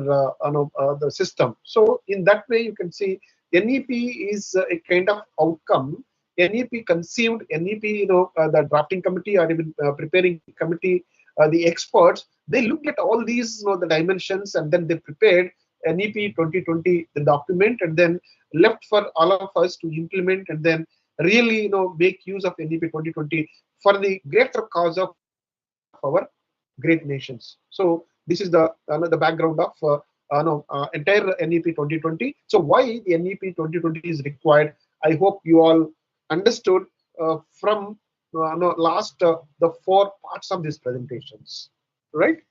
the system. So in that way, you can see NEP is a kind of outcome. NEP conceived, NEP, the drafting committee or even preparing committee, the experts, they looked at all these, the dimensions, and then they prepared NEP 2020, the document, and then left for all of us to implement and then really make use of NEP 2020 for the greater cause of our great nations. So this is the background of entire NEP 2020. So why the NEP 2020 is required? I hope you all understood from last the 4 parts of these presentations, right?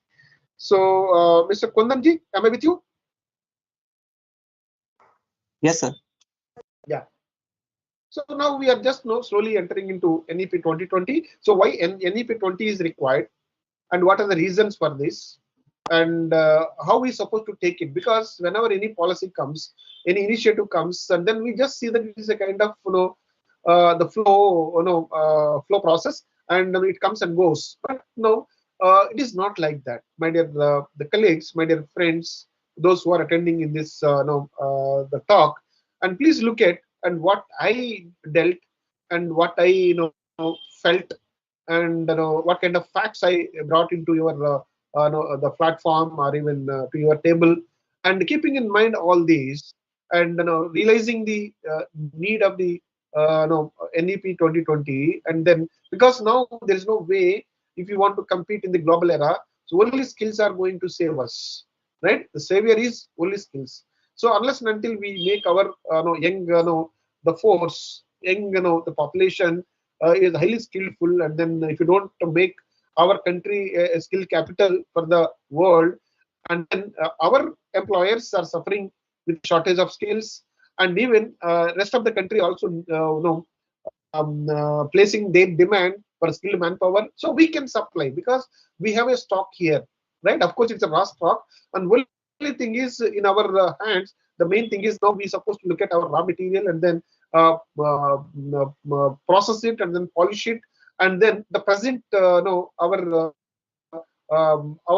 So Mr. Kundanji, am I with you? Yes, sir. Yeah. So now we are just slowly entering into NEP 2020. So why NEP 20 is required, and what are the reasons for this, and how we supposed to take it? Because whenever any policy comes, any initiative comes, and then we just see that it is a kind of the flow process, and it comes and goes. But no, it is not like that, my dear the colleagues, my dear friends, those who are attending in this the talk, and please look at and what I dealt and what I felt, and what kind of facts I brought into your the platform or even to your table, and keeping in mind all these, and realizing the need of the NEP 2020, and then because now there is no way if you want to compete in the global era, so only skills are going to save us, right? The savior is only skills. So unless and until we make our young the force, young the population is highly skillful, and then if you don't make our country a skill capital for the world, and then our employers are suffering with shortage of skills, and even rest of the country also placing their demand for skilled manpower, so we can supply because we have a stock here, right? Of course it's a raw stock, and only thing is in our hands. The main thing is now we supposed to look at our raw material and then process it and then polish it, and then the present our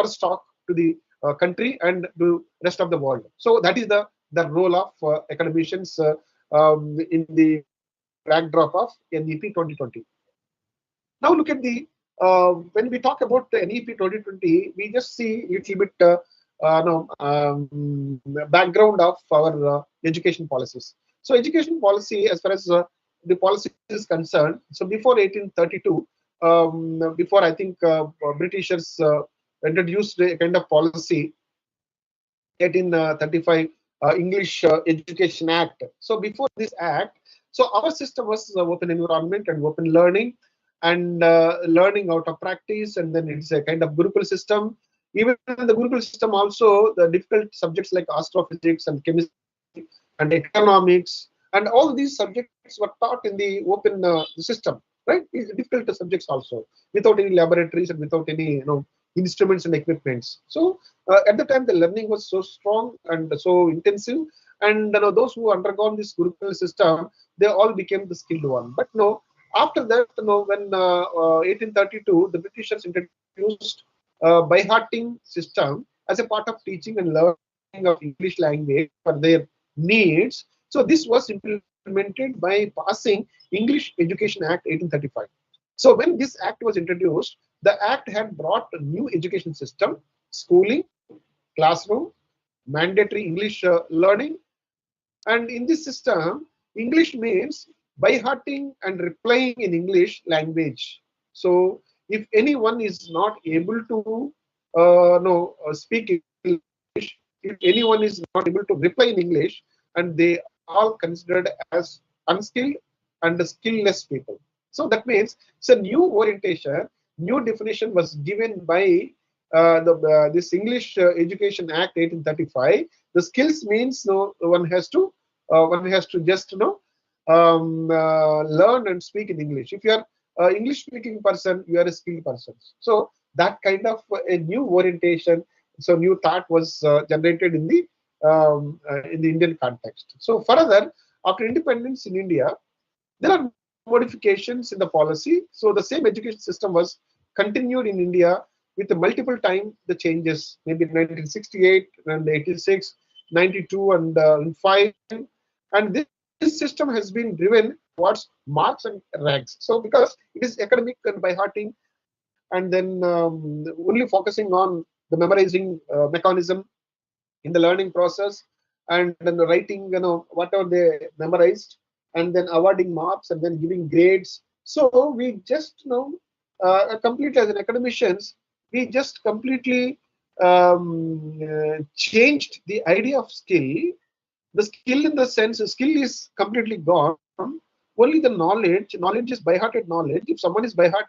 stock to the country and to rest of the world. So that is the role of academicians in the backdrop of NEP 2020. Now look at the when we talk about the NEP 2020, we just see a little bit background of our education policies. So education policy, as far as the policy is concerned, so before 1832, before I think Britishers introduced a kind of policy, 1835 English Education Act. So before this act, so our system was open environment and open learning, and learning out of practice, and then it's a kind of Gurukul system. Even in the Gurukul system also, the difficult subjects like astrophysics and chemistry and economics and all these subjects were taught in the open system, right? Difficult subjects also, without any laboratories and without any instruments and equipments. So at the time the learning was so strong and so intensive, and those who undergone this Gurukul system, they all became the skilled one. But no, after that, when 1832, the Britishers introduced by hearting system as a part of teaching and learning of English language for their needs. So this was implemented by passing English Education Act 1835. So when this act was introduced, the act had brought a new education system, schooling, classroom, mandatory English learning, and in this system, English means by hearting and replying in English language. So if anyone is not able to speak English, if anyone is not able to reply in English, and they all considered as unskilled and skillless people. So that means it's a new orientation, new definition was given by this English Education Act 1835. The skills means one has to just learn and speak in English. If you are English speaking person, you are a skilled person. So that kind of a new orientation, so new thought was generated in the Indian context. So further, after independence in India, there are modifications in the policy. So the same education system was continued in India with multiple time the changes, maybe 1968 and 86, 92 and 5. And this system has been driven towards marks and ranks. So because it is academic and by hearting, and then only focusing on the memorizing mechanism in the learning process, and then writing, whatever they memorized, and then awarding marks and then giving grades. So we just, completely as an academicians, we just completely changed the idea of skill. The skill in the sense, skill is completely gone. Only the knowledge is by hearted knowledge. If someone is by heart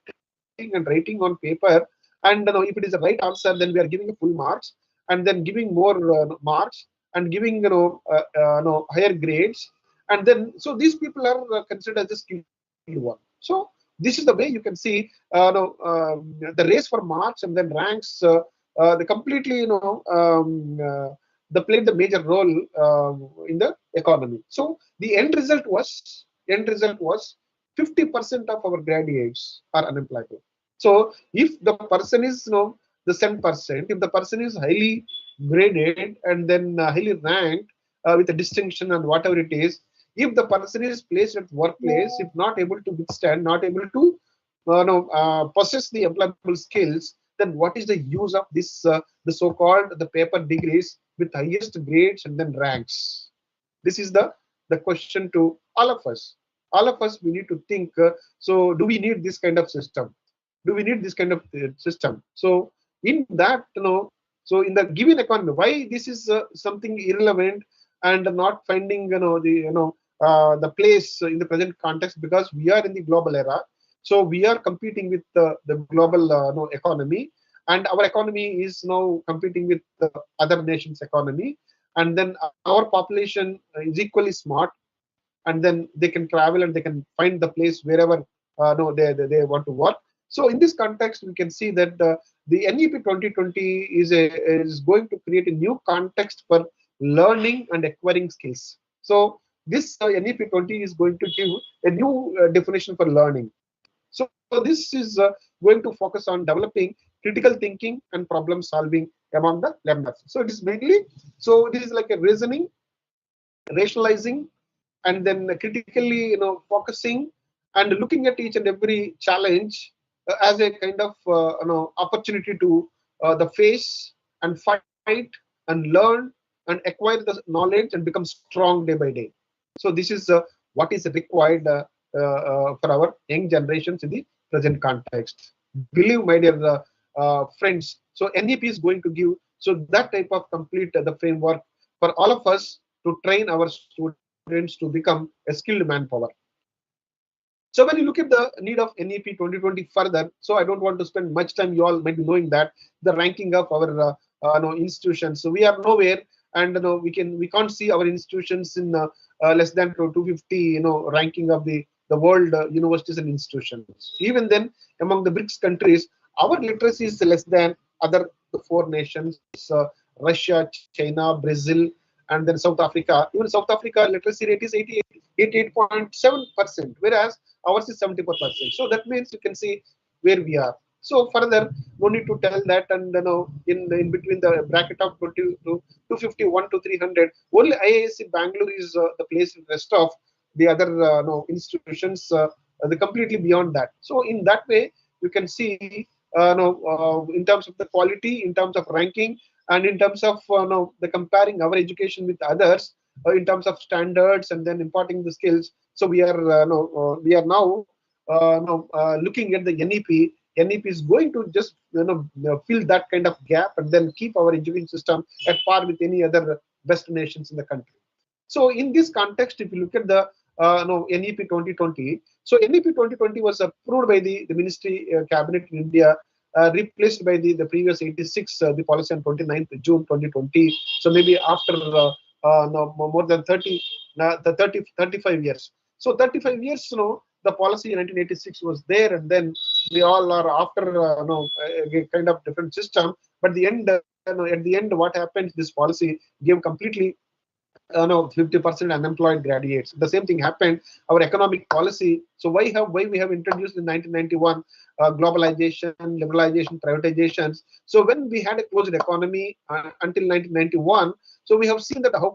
and writing on paper, and if it is the right answer, then we are giving a full marks, and then giving more marks, and giving higher grades, and then so these people are considered as the skilled one. So this is the way you can see the race for marks and then ranks. The completely they played the major role in the economy. So the end result was 50% of our graduates are unemployed. So if the person is the 7%, if the person is highly graded and then highly ranked with a distinction and whatever it is, if the person is placed at workplace, if not able to withstand, not able to possess the employable skills, then what is the use of this the so-called the paper degrees with highest grades and then ranks? This is the question to all of us. All of us, we need to think. So, do we need this kind of system? Do we need this kind of system? So, in that, so in the given economy, why this is something irrelevant and not finding, the place in the present context, because we are in the global era. So we are competing with the global economy, and our economy is now competing with other nations' economy, and then our population is equally smart, and then they can travel and they can find the place wherever no they want to work. So in this context, we can see that the NEP 2020 is going to create a new context for learning and acquiring skills. So this NEP 20 is going to give a new definition for learning. So this is going to focus on developing critical thinking and problem solving among the learners. So it is mainly, so this is like a reasoning, rationalizing, and then critically focusing and looking at each and every challenge as a kind of opportunity to the face and fight and learn and acquire the knowledge and become strong day by day. So this is what is required for our young generations in the present context. Believe, my dear friends, so NEP is going to give so that type of complete the framework for all of us to train our students to become a skilled manpower. So when you look at the need of NEP 2020 further, so I don't want to spend much time. You all might be knowing that the ranking of our institutions. So we are nowhere, and we can't see our institutions in less than 250 ranking of the world universities and institutions. Even then, among the BRICS countries, our literacy is less than other four nations: Russia, China, Brazil, and then South Africa. Even South Africa literacy rate is 88.7%, whereas ours is 74%. So that means you can see where we are. So further, no need to tell that, and in between the bracket of 20 to 251 to 300, only IISc Bangalore is the place. In the rest of the other institutions, the completely beyond that. So in that way, you can see in terms of the quality, in terms of ranking, and in terms of the comparing our education with others in terms of standards and then imparting the skills. So we are now looking at the NEP. NEP is going to just fill that kind of gap and then keep our education system at par with any other best nations in the country. So in this context, if you look at the NEP 2020, so NEP 2020 was approved by the Ministry Cabinet in India, replaced by the previous 86, the policy on 29th June 2020. So maybe after no, more than 35 years. So 35 years, the policy in 1986 was there, and then we all are after a kind of different system. But the end, at the end, what happened? This policy gave completely 50% unemployed graduates. The same thing happened. Our economic policy. So why we have introduced in 1991 globalization, liberalization, privatizations. So when we had a closed economy until 1991, so we have seen that how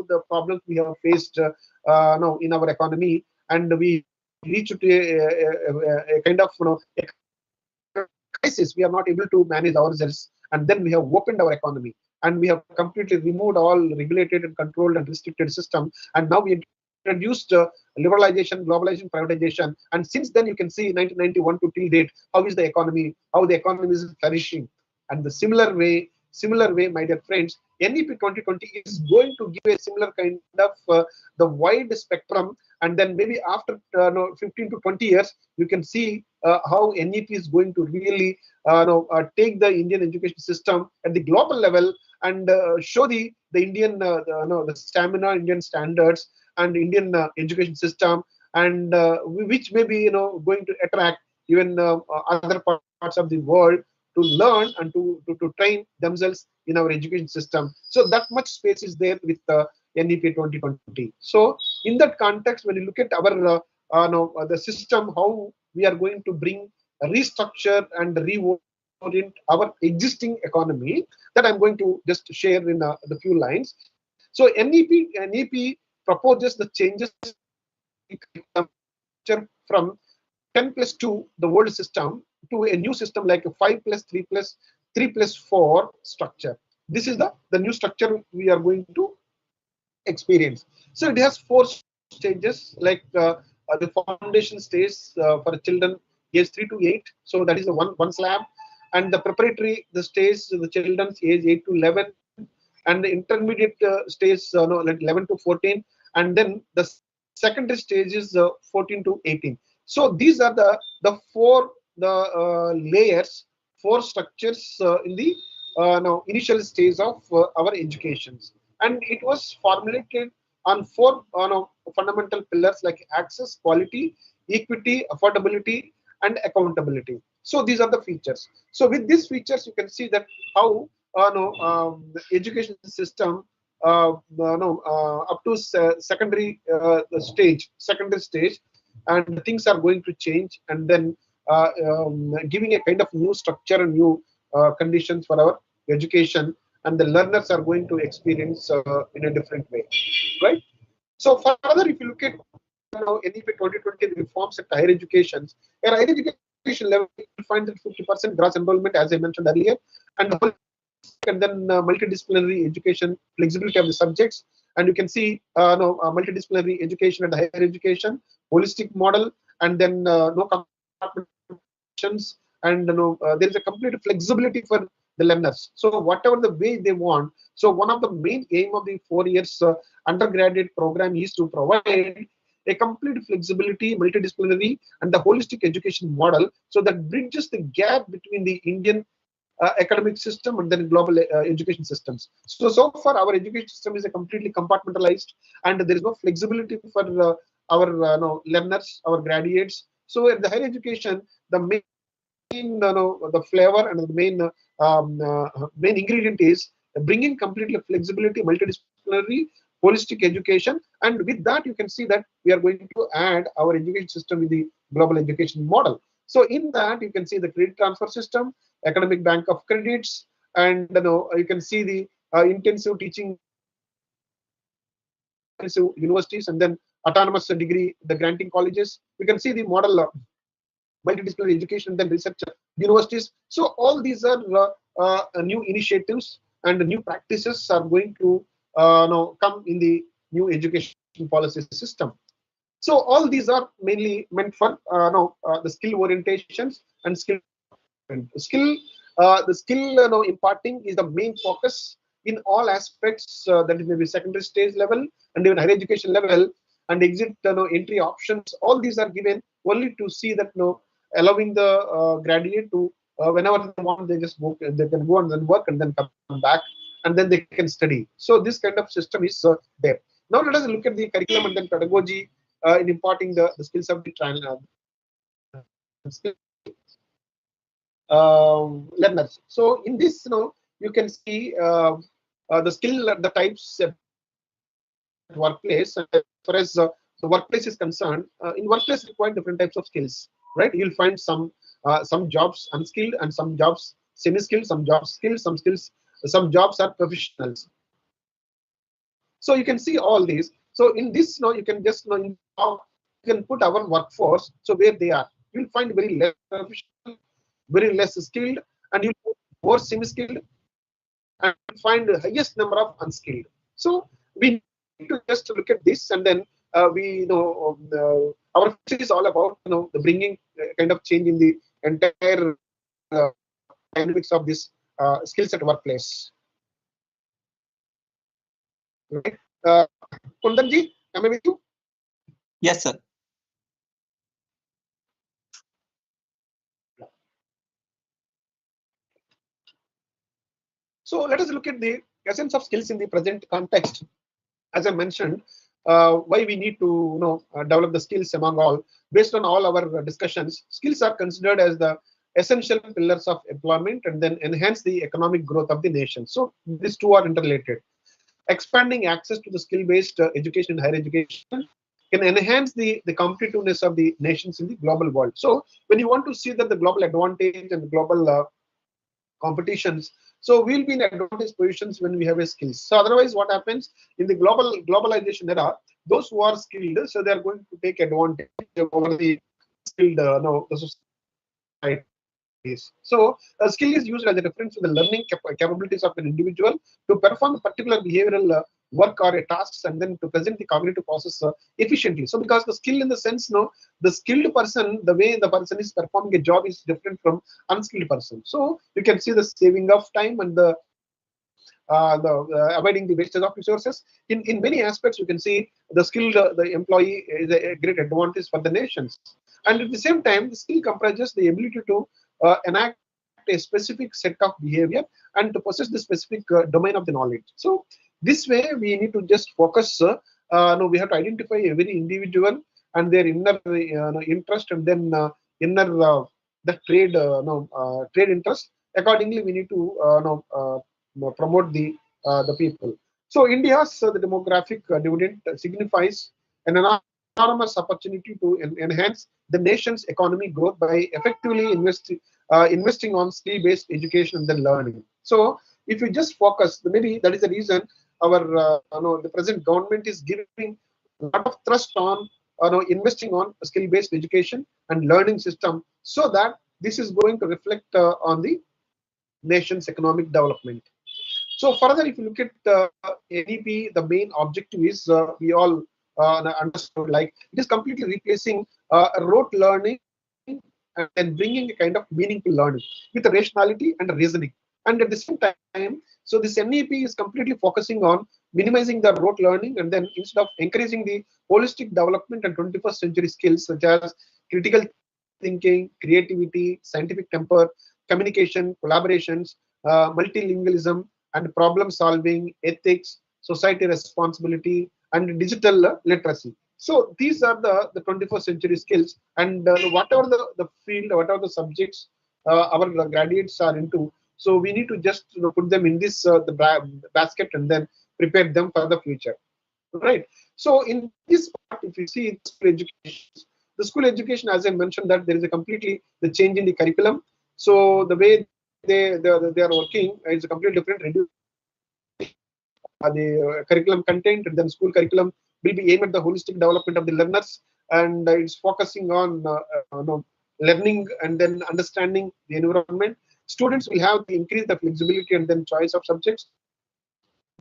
the problems we have faced in our economy, and we reached to a kind of a crisis. We are not able to manage ourselves, and then we have opened our economy. and we have completely removed all regulated and controlled and restricted system, and now we introduced liberalization, globalization, privatization, and since then you can see 1991 to till date how is the economy, how the economy is flourishing. And the similar way, my dear friends, NEP 2020 is going to give a similar kind of the wide spectrum, and then maybe after no, 15 to 20 years, you can see how NEP is going to really take the Indian education system at the global level and show the Indian the stamina, Indian standards, and Indian education system, and which may be going to attract even other parts of the world to learn and to train themselves in our education system. So that much space is there with NEP 2020. So in that context, when you look at our the system, how we are going to bring restructure and reorient our existing economy, that I'm going to just share in the few lines. So NEP proposes the changes from 10 plus 2, the old system, to a new system like a 5 plus 3 plus 3 plus 4 structure. This is the new structure we are going to experience. So it has 4 stages, like the foundation stage for children age 3 to 8. So that is the one slab, and the preparatory the stage the children's age 8 to 11, and the intermediate stage no, like 11 to 14, and then the secondary stage is 14 to 18. So these are the four layers, 4 structures in the now initial stage of our educations, and it was formulated on 4 fundamental pillars like access, quality, equity, affordability, and accountability. So these are the features. So with these features, you can see that how the education system up to secondary stage, and things are going to change, and then giving a kind of new structure and new conditions for our education, and the learners are going to experience in a different way, right? So further, if you look at NEP 2020 reforms at higher education, at higher education level, you will find that 50% gross enrollment, as I mentioned earlier, and the and then multidisciplinary education, flexibility of the subjects, and you can see multidisciplinary education and higher education, holistic model, and then no compartmentations, and there is a complete flexibility for the learners. So whatever the way they want. So one of the main aim of the 4 years undergraduate program is to provide a complete flexibility, multidisciplinary, and the holistic education model, so that bridges the gap between the Indian academic system and then global education systems. So far our education system is a completely compartmentalized, and there is no flexibility for our learners, our graduates. So at the higher education, the main the flavor and the main ingredient is bringing completely flexibility, multidisciplinary, holistic education, and with that you can see that we are going to add our education system with the global education model. So in that you can see the credit transfer system, academic bank of credits, and you can see the intensive teaching universities, and then autonomous degree, the granting colleges. We can see the model multidisciplinary education, then research universities. So all these are new initiatives and new practices are going to come in the new education policy system. So all these are mainly meant for the skill orientations and the skill imparting is the main focus in all aspects, that is maybe secondary stage level and even higher education level, and exit entry options. All these are given only to see that allowing the graduate to whenever they want, they just go, they can go and then work and then come back, and then they can study. So this kind of system is there. Now let us look at the curriculum and then pedagogy in imparting the skills of the learners. So in this, you can see the skill, the types at workplace. As far as the workplace is concerned, in workplace require different types of skills, right? You'll find some jobs unskilled and some jobs semi-skilled, some jobs skilled, some jobs are professionals. So you can see all these. So in this, you can just you can put our workforce. So where they are, you'll find very less professional, very less skilled, and you more semi-skilled, and find the highest number of unskilled. So we need to just look at this, and then we our focus is all about the bringing kind of change in the entire dynamics of this skills at workplace. Right, Kundanji, am I with you? Yes, sir. So let us look at the essence of skills in the present context. As I mentioned, why we need to develop the skills among all. Based on all our discussions, skills are considered as the essential pillars of employment and then enhance the economic growth of the nation. So these two are interrelated. Expanding access to the skill-based education and higher education can enhance the competitiveness of the nations in the global world. So when you want to see that the global advantage and global competitions, so we'll be in advantage positions when we have a skills. So otherwise, what happens in the globalization era? Those who are skilled, so they are going to take advantage over the skilled, the society. So a skill is used as a reference to the learning capabilities of an individual to perform a particular behavioral work or a tasks, and then to present the cognitive process efficiently. So because the skill in the sense, the skilled person, the way the person is performing a job is different from unskilled person. So you can see the saving of time and the avoiding the wastage of resources. In many aspects, you can see the skilled the employee is a great advantage for the nations. And at the same time, the skill comprises the ability to enact a specific set of behavior and to possess the specific domain of the knowledge. So this way, we need to just focus. No, we have to identify every individual and their inner interest, and then inner the trade trade interest. Accordingly, we need to promote the people. So India's the demographic dividend signifies an enormous opportunity to enhance the nation's economic growth by effectively investing on skill-based education and then learning. So if you just focus, maybe that is the reason our the present government is giving a lot of thrust on investing on skill-based education and learning system, so that this is going to reflect on the nation's economic development. So further, if you look at NEP, the main objective is we all understood, like it is completely replacing rote learning and then bringing a kind of meaningful learning with the rationality and the reasoning. And at the same time, so this NEP is completely focusing on minimizing the rote learning, and then instead of encouraging the holistic development and 21st century skills such as critical thinking, creativity, scientific temper, communication, collaborations, multilingualism, and problem solving, ethics, society responsibility, and digital literacy. So these are the 21st century skills, and whatever the field, whatever the subjects our graduates are into, so we need to just put them in this basket and then prepare them for the future, right? So in this part, if you see the school education, as I mentioned, that there is a completely the change in the curriculum. So the way they are working is a completely different. The curriculum content and then school curriculum will be aimed at the holistic development of the learners, and it's focusing on learning and then understanding the environment. Students will have to increase the flexibility and then choice of subjects,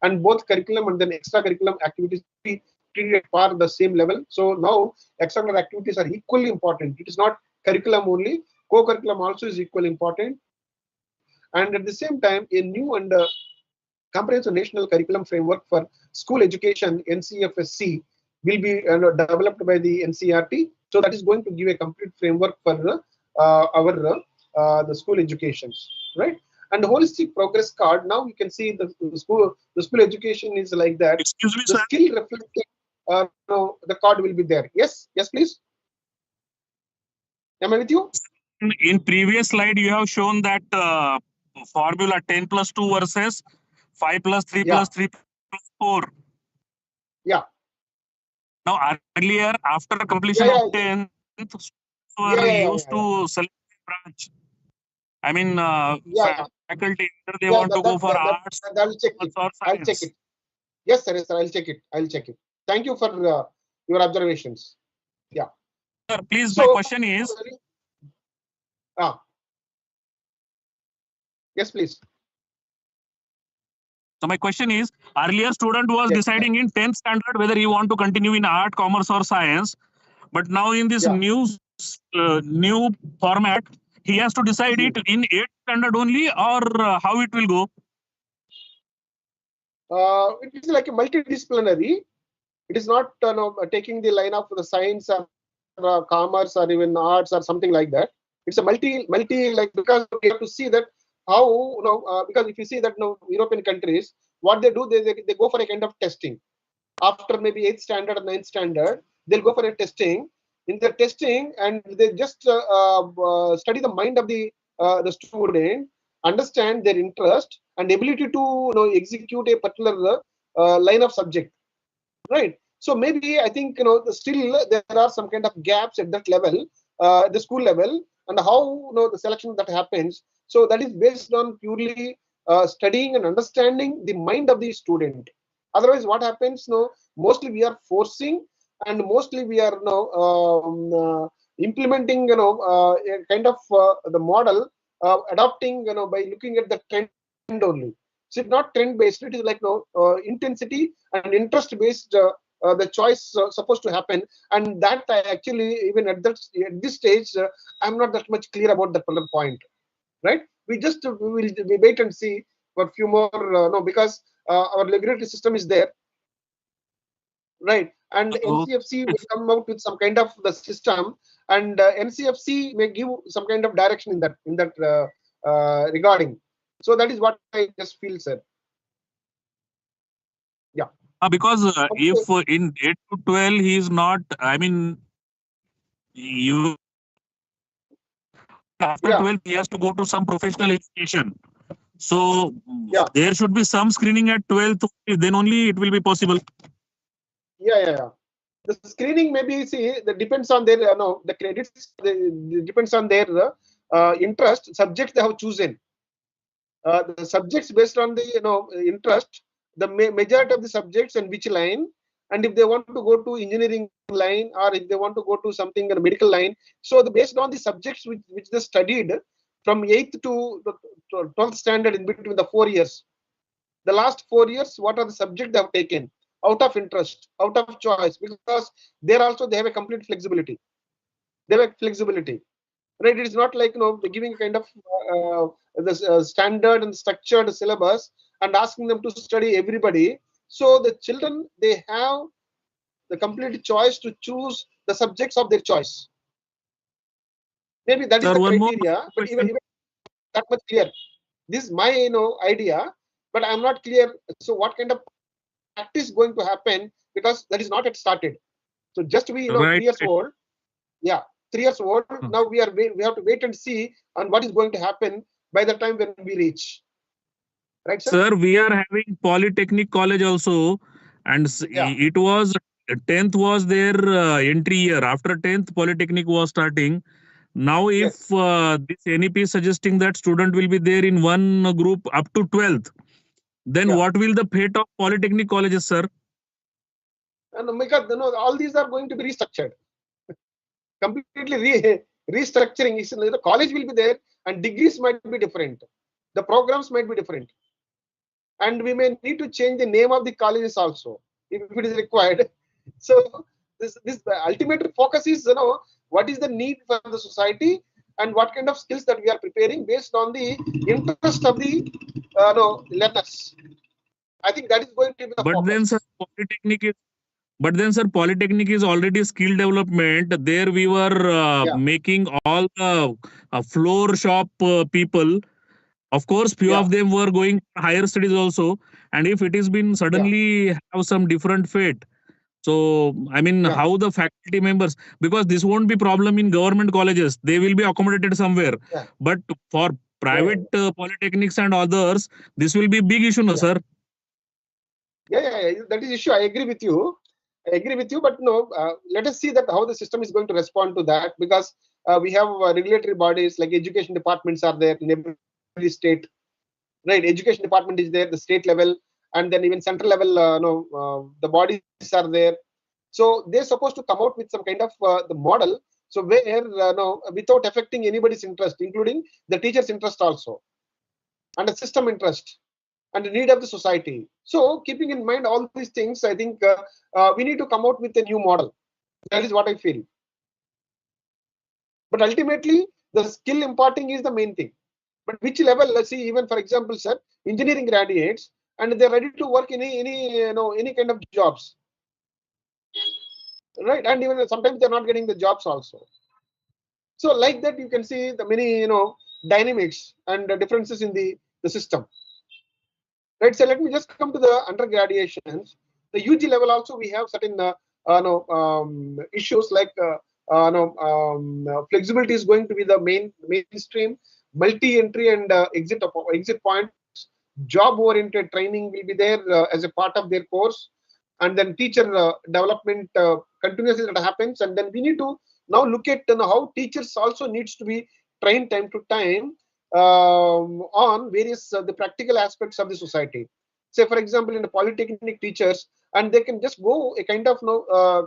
and both curriculum and then extracurriculum activities be treated for the same level. So now extracurricular activities are equally important. It is not curriculum only, co-curriculum also is equally important. And at the same time, a new and comprehensive national curriculum framework for school education (NCFSC) will be developed by the NCERT. So that is going to give a complete framework for the school education, right? And the holistic progress card. Now you can see the school education is like that. Excuse me, the sir. skill reflecting, the card will be there. Yes, yes, please. Am I with you? In previous slide, you have shown that formula 10 plus 2 versus 5 plus 3 plus 3 plus 4. Yeah. Now, earlier, after completion of 10th, were used to select a branch. I mean, faculty, either they want to go for arts I'll check it. or I'll science. check it. Yes, sir. Yes, sir. I'll check it. I'll check it. Thank you for your observations. Yeah. Sir, please, So, my question is, yes, please. So my question is, earlier student was deciding in 10th standard whether he want to continue in art, commerce or science. But now in this new format, he has to decide it in 8th standard only, or how it will go? It is like a multidisciplinary. It is not taking the line of the science or commerce or even arts or something like that. It's a multi like, because we have to see that how because if you see that European countries, what they do, they go for a kind of testing after maybe 8th standard or 9th standard. They'll go for a testing. In the testing, and they just study the mind of the student, understand their interest and ability to execute a particular line of subject, right? So maybe I think still there are some kind of gaps at that level, the school level, and how the selection that happens. So that is based on purely studying and understanding the mind of the student. Otherwise, what happens? Mostly we are forcing, and mostly we are implementing a kind of the model, adopting by looking at the trend only. So it's not trend based. It is like intensity and interest based. The choice supposed to happen, and that I actually, even at this stage, I'm not that much clear about that point, right? We wait and see for a few more because our regulatory system is there, right? And NCFC will come out with some kind of the system, and NCFC may give some kind of direction in that regarding. So that is what I just feel, sir. Yeah. Because if in 8 to 12 he is not, I mean, you after 12 he has to go to some professional education. So there should be some screening at 12th, then only it will be possible. Yeah. The screening maybe, see, that depends on their the credits. Depends on their interest subjects they have chosen. The subjects based on the interest, the majority of the subjects and which line, and if they want to go to engineering line, or if they want to go to something in a medical line, so based on the subjects which they studied from 8th to the 12th standard, in between the 4 years, the last 4 years, what are the subjects they have taken out of interest, out of choice, because there also they have a complete flexibility. They have flexibility, right? It is not like giving a kind of the standard and structured syllabus and asking them to study everybody. So the children, they have the complete choice to choose the subjects of their choice. Maybe that is the criteria, but even that much clear. This is my idea, but I'm not clear. So what kind of practice going to happen, because that is not yet started. So just we 3 years old. Yeah, 3 years old. Now we have to wait and see on what is going to happen by the time when we reach. Right, sir? Sir, we are having Polytechnic College also, and it was 10th was their entry year. After 10th, Polytechnic was starting. Now, if this NEP is suggesting that student will be there in one group up to 12th, then what will the fate of Polytechnic colleges, sir? And because all these are going to be restructured. Completely restructuring. The college will be there, and degrees might be different. The programs might be different. And we may need to change the name of the colleges also, if it is required. So this ultimate focus is what is the need for the society, and what kind of skills that we are preparing based on the interest of the learners. I think that is going to be the focus. Then, sir, Polytechnic is already skill development. There we were making all the floor shop people. Of course, few of them were going higher studies also. And if it has been suddenly have some different fate, so I mean, how the faculty members, because this won't be problem in government colleges, they will be accommodated somewhere. But for private polytechnics and others, this will be big issue, no, sir? Yeah, that is issue. I agree with you. But let us see that how the system is going to respond to that, because we have regulatory bodies like education departments are there in every state, right? Education department is there, the state level, and then even central level. The bodies are there, so they're supposed to come out with some kind of the model. So where without affecting anybody's interest, including the teacher's interest also, and the system interest, and the need of the society. So keeping in mind all these things, I think we need to come out with a new model. That is what I feel. But ultimately, the skill imparting is the main thing. But which level? Let's see. Even for example, sir, engineering graduates, and they're ready to work in any kind of jobs, right? And even sometimes they're not getting the jobs also. So like that, you can see the many dynamics and the differences in the system. Right. So let me just come to the undergraduations. The UG level also we have certain issues like flexibility is going to be the mainstream. Multi-entry and exit points. Job-oriented training will be there as a part of their course, and then teacher development continuously that happens. And then we need to now look at how teachers also needs to be trained time to time on various the practical aspects of the society. Say, for example, in the polytechnic teachers, and they can just go a kind of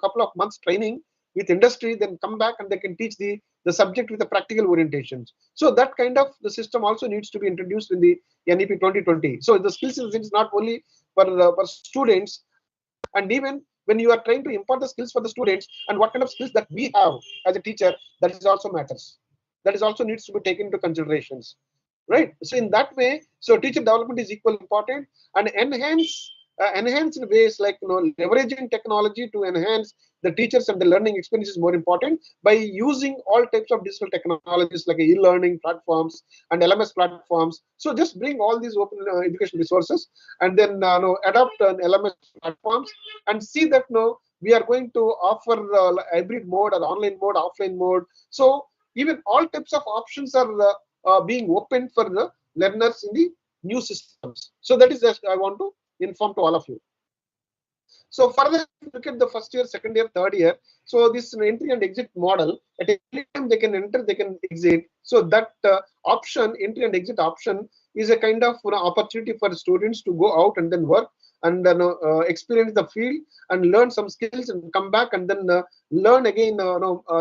couple of months training with industry, then come back and they can teach the subject with the practical orientations. So that kind of the system also needs to be introduced in the NEP 2020. So the skills is not only for students, and even when you are trying to impart the skills for the students and what kind of skills that we have as a teacher, that is also matters. That is also needs to be taken into considerations, right? So in that way, so teacher development is equally important, and enhanced ways like leveraging technology to enhance the teachers and the learning experience is more important by using all types of digital technologies like e-learning platforms and LMS platforms. So just bring all these open education resources and then adopt an LMS platforms and see that we are going to offer hybrid mode or online mode, offline mode. So even all types of options are being opened for the learners in the new systems. So that is just I want to inform to all of you. So further, look at the first year, second year, third year. So this entry and exit model, at any time they can enter, they can exit. So that option, entry and exit option, is a kind of opportunity for students to go out and then work and then experience the field and learn some skills and come back and then learn again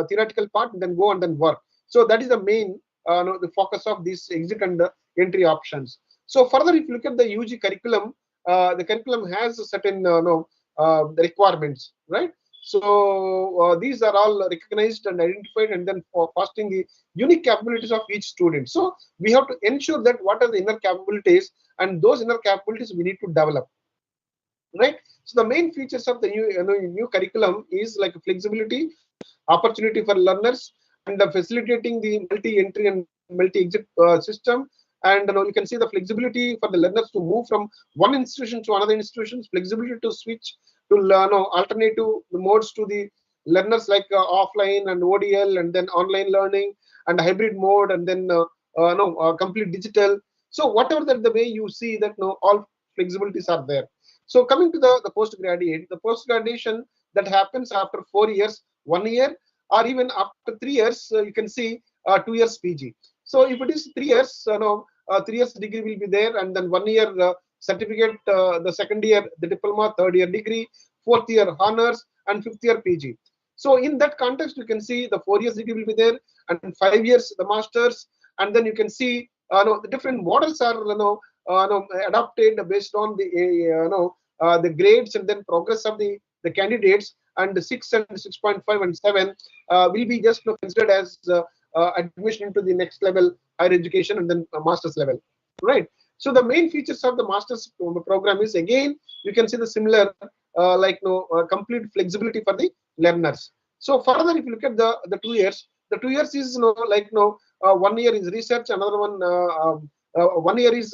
theoretical part and then go and then work. So that is the main the focus of this exit and entry options. So further, if you look at the UG curriculum, the curriculum has a certain requirements, right? So these are all recognized and identified, and then for fostering the unique capabilities of each student. So we have to ensure that what are the inner capabilities, and those inner capabilities we need to develop, right? So the main features of the new curriculum is like flexibility, opportunity for learners, and facilitating the multi-entry and multi-exit system. And you can see the flexibility for the learners to move from one institution to another institution, flexibility to switch to learn alternative modes to the learners like offline and ODL, and then online learning and hybrid mode, and then complete digital. So whatever that the way you see that all flexibilities are there. So coming to the postgraduate, the post-graduation that happens after 4 years, 1 year, or even after 3 years, you can see 2 years PG. So if it is 3 years, 3 years degree will be there, and then 1 year certificate, the second year the diploma, third year degree, fourth year honors, and fifth year PG. So in that context, you can see the 4 years degree will be there, and 5 years the masters, and then you can see the different models are adopted based on the grades and then progress of the candidates, and the 6 and 6.5 and 7 will be just considered as admission into the next level higher education and then master's level, right? So the main features of the master's program is, again, you can see the similar complete flexibility for the learners. So further, if you look at the 2 years, the 2 years is 1 year is research, another one 1 year is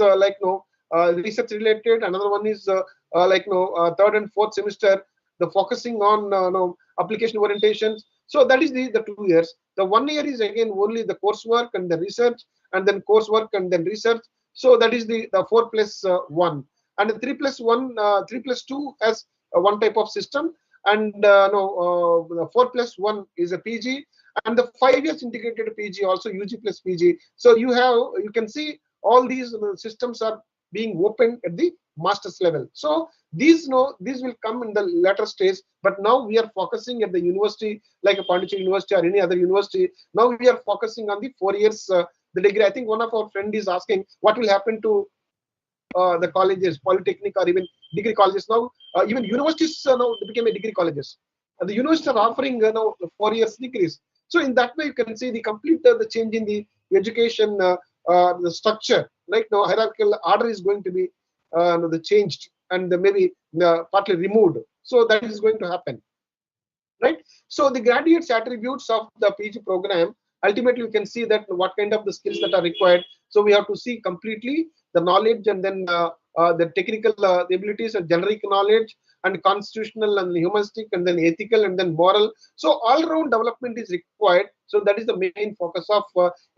research related, another one is third and fourth semester the focusing on application orientations. So that is the 2 years. The 1 year is again only the coursework and the research, and then coursework and then research. So that is the 4+1, and the 3+1, 3+2 has one type of system, and 4+1 is a PG, and the 5 years integrated PG also UG plus PG. So you can see all these systems are being opened at the master's level. So these will come in the later stage, but now we are focusing at the university like a Pondicherry University or any other university. Now we are focusing on the 4 years the degree. I think one of our friend is asking what will happen to the colleges, polytechnic or even degree colleges. Now even universities now became a degree colleges. And the universities are offering now 4 years degrees. So in that way, you can see the complete the change in the education the structure. Right now, hierarchical order is going to be the changed and maybe partly removed. So that is going to happen. Right. So the graduates attributes of the PG program, ultimately you can see that what kind of the skills that are required. So we have to see completely the knowledge and then the technical abilities and generic knowledge and constitutional and humanistic and then ethical and then moral. So all-round development is required. So that is the main focus of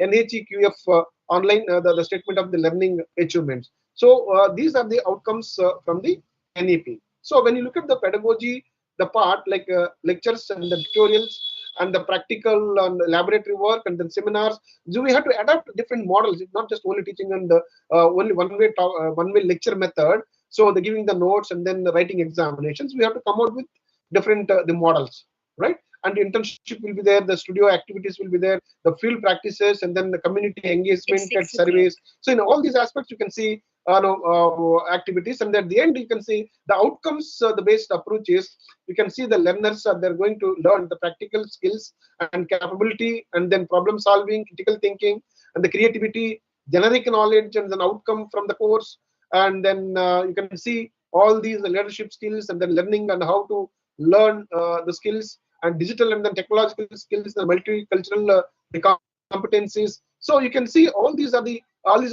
NHEQF online, the statement of the learning achievements. So these are the outcomes from the NEP. So when you look at the pedagogy, the part like lectures and the tutorials and the practical and laboratory work and then seminars, so we have to adapt different models. It's not just only teaching and only one-way lecture method. So the giving the notes and then the writing examinations, we have to come out with different the models, right? And the internship will be there, the studio activities will be there, the field practices, and then the community engagement and surveys. So in all these aspects, you can see activities, and at the end you can see the outcomes. The based approach is you can see the learners they're going to learn the practical skills and capability, and then problem solving, critical thinking, and the creativity, generic knowledge, and then outcome from the course. And then you can see all these leadership skills, and then learning and how to learn the skills, and digital and then technological skills, the multicultural the competencies. So you can see all these are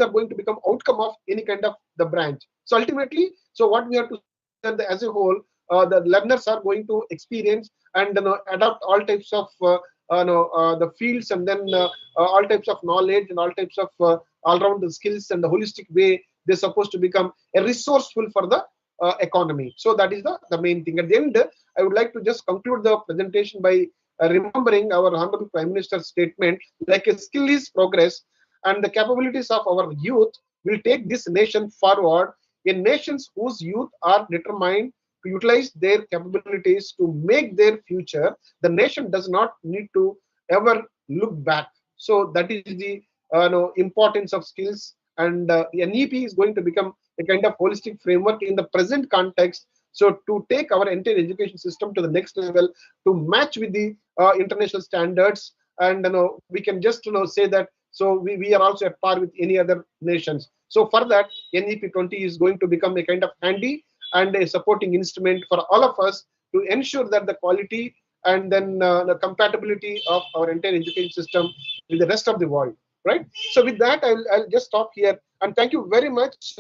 going to become outcome of any kind of the branch. So ultimately, so what we have to say as a whole, the learners are going to experience and adopt all types of the fields, and then all types of knowledge and all types of all-round the skills, and the holistic way they're supposed to become a resourceful for the economy. So that is the main thing. At the end, I would like to just conclude the presentation by remembering our Honorable Prime Minister's statement, like a skill is progress, and the capabilities of our youth will take this nation forward. In nations whose youth are determined to utilize their capabilities to make their future, the nation does not need to ever look back. So that is the importance of skills, and the NEP is going to become a kind of holistic framework in the present context. So to take our entire education system to the next level, to match with the international standards, and we can just say that so we are also at par with any other nations. So for that, NEP 20 is going to become a kind of handy and a supporting instrument for all of us to ensure that the quality and then the compatibility of our entire education system with the rest of the world, right? So with that, I'll just stop here, and thank you very much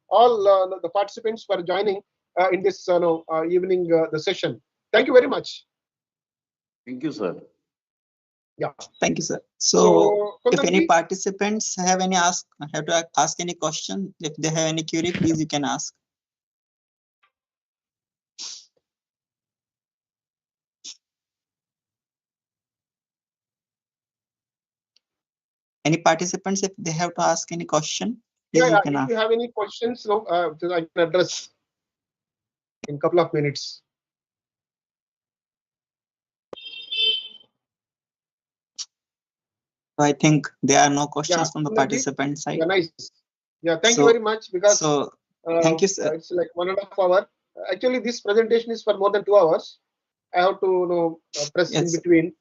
all the participants for joining in this evening the session. Thank you very much. Thank you, sir. Yeah. Thank you, sir. So if any participants have to ask any question, if they have any query, please you can ask. Any participants, if they have to ask any question, please you can ask. If you have any questions, I can address in a couple of minutes. I think there are no questions from the participant side. Yeah, nice. Yeah, thank you very much, because thank you, sir. It's like 1.5 hours. Actually, this presentation is for more than 2 hours. I have to press in between.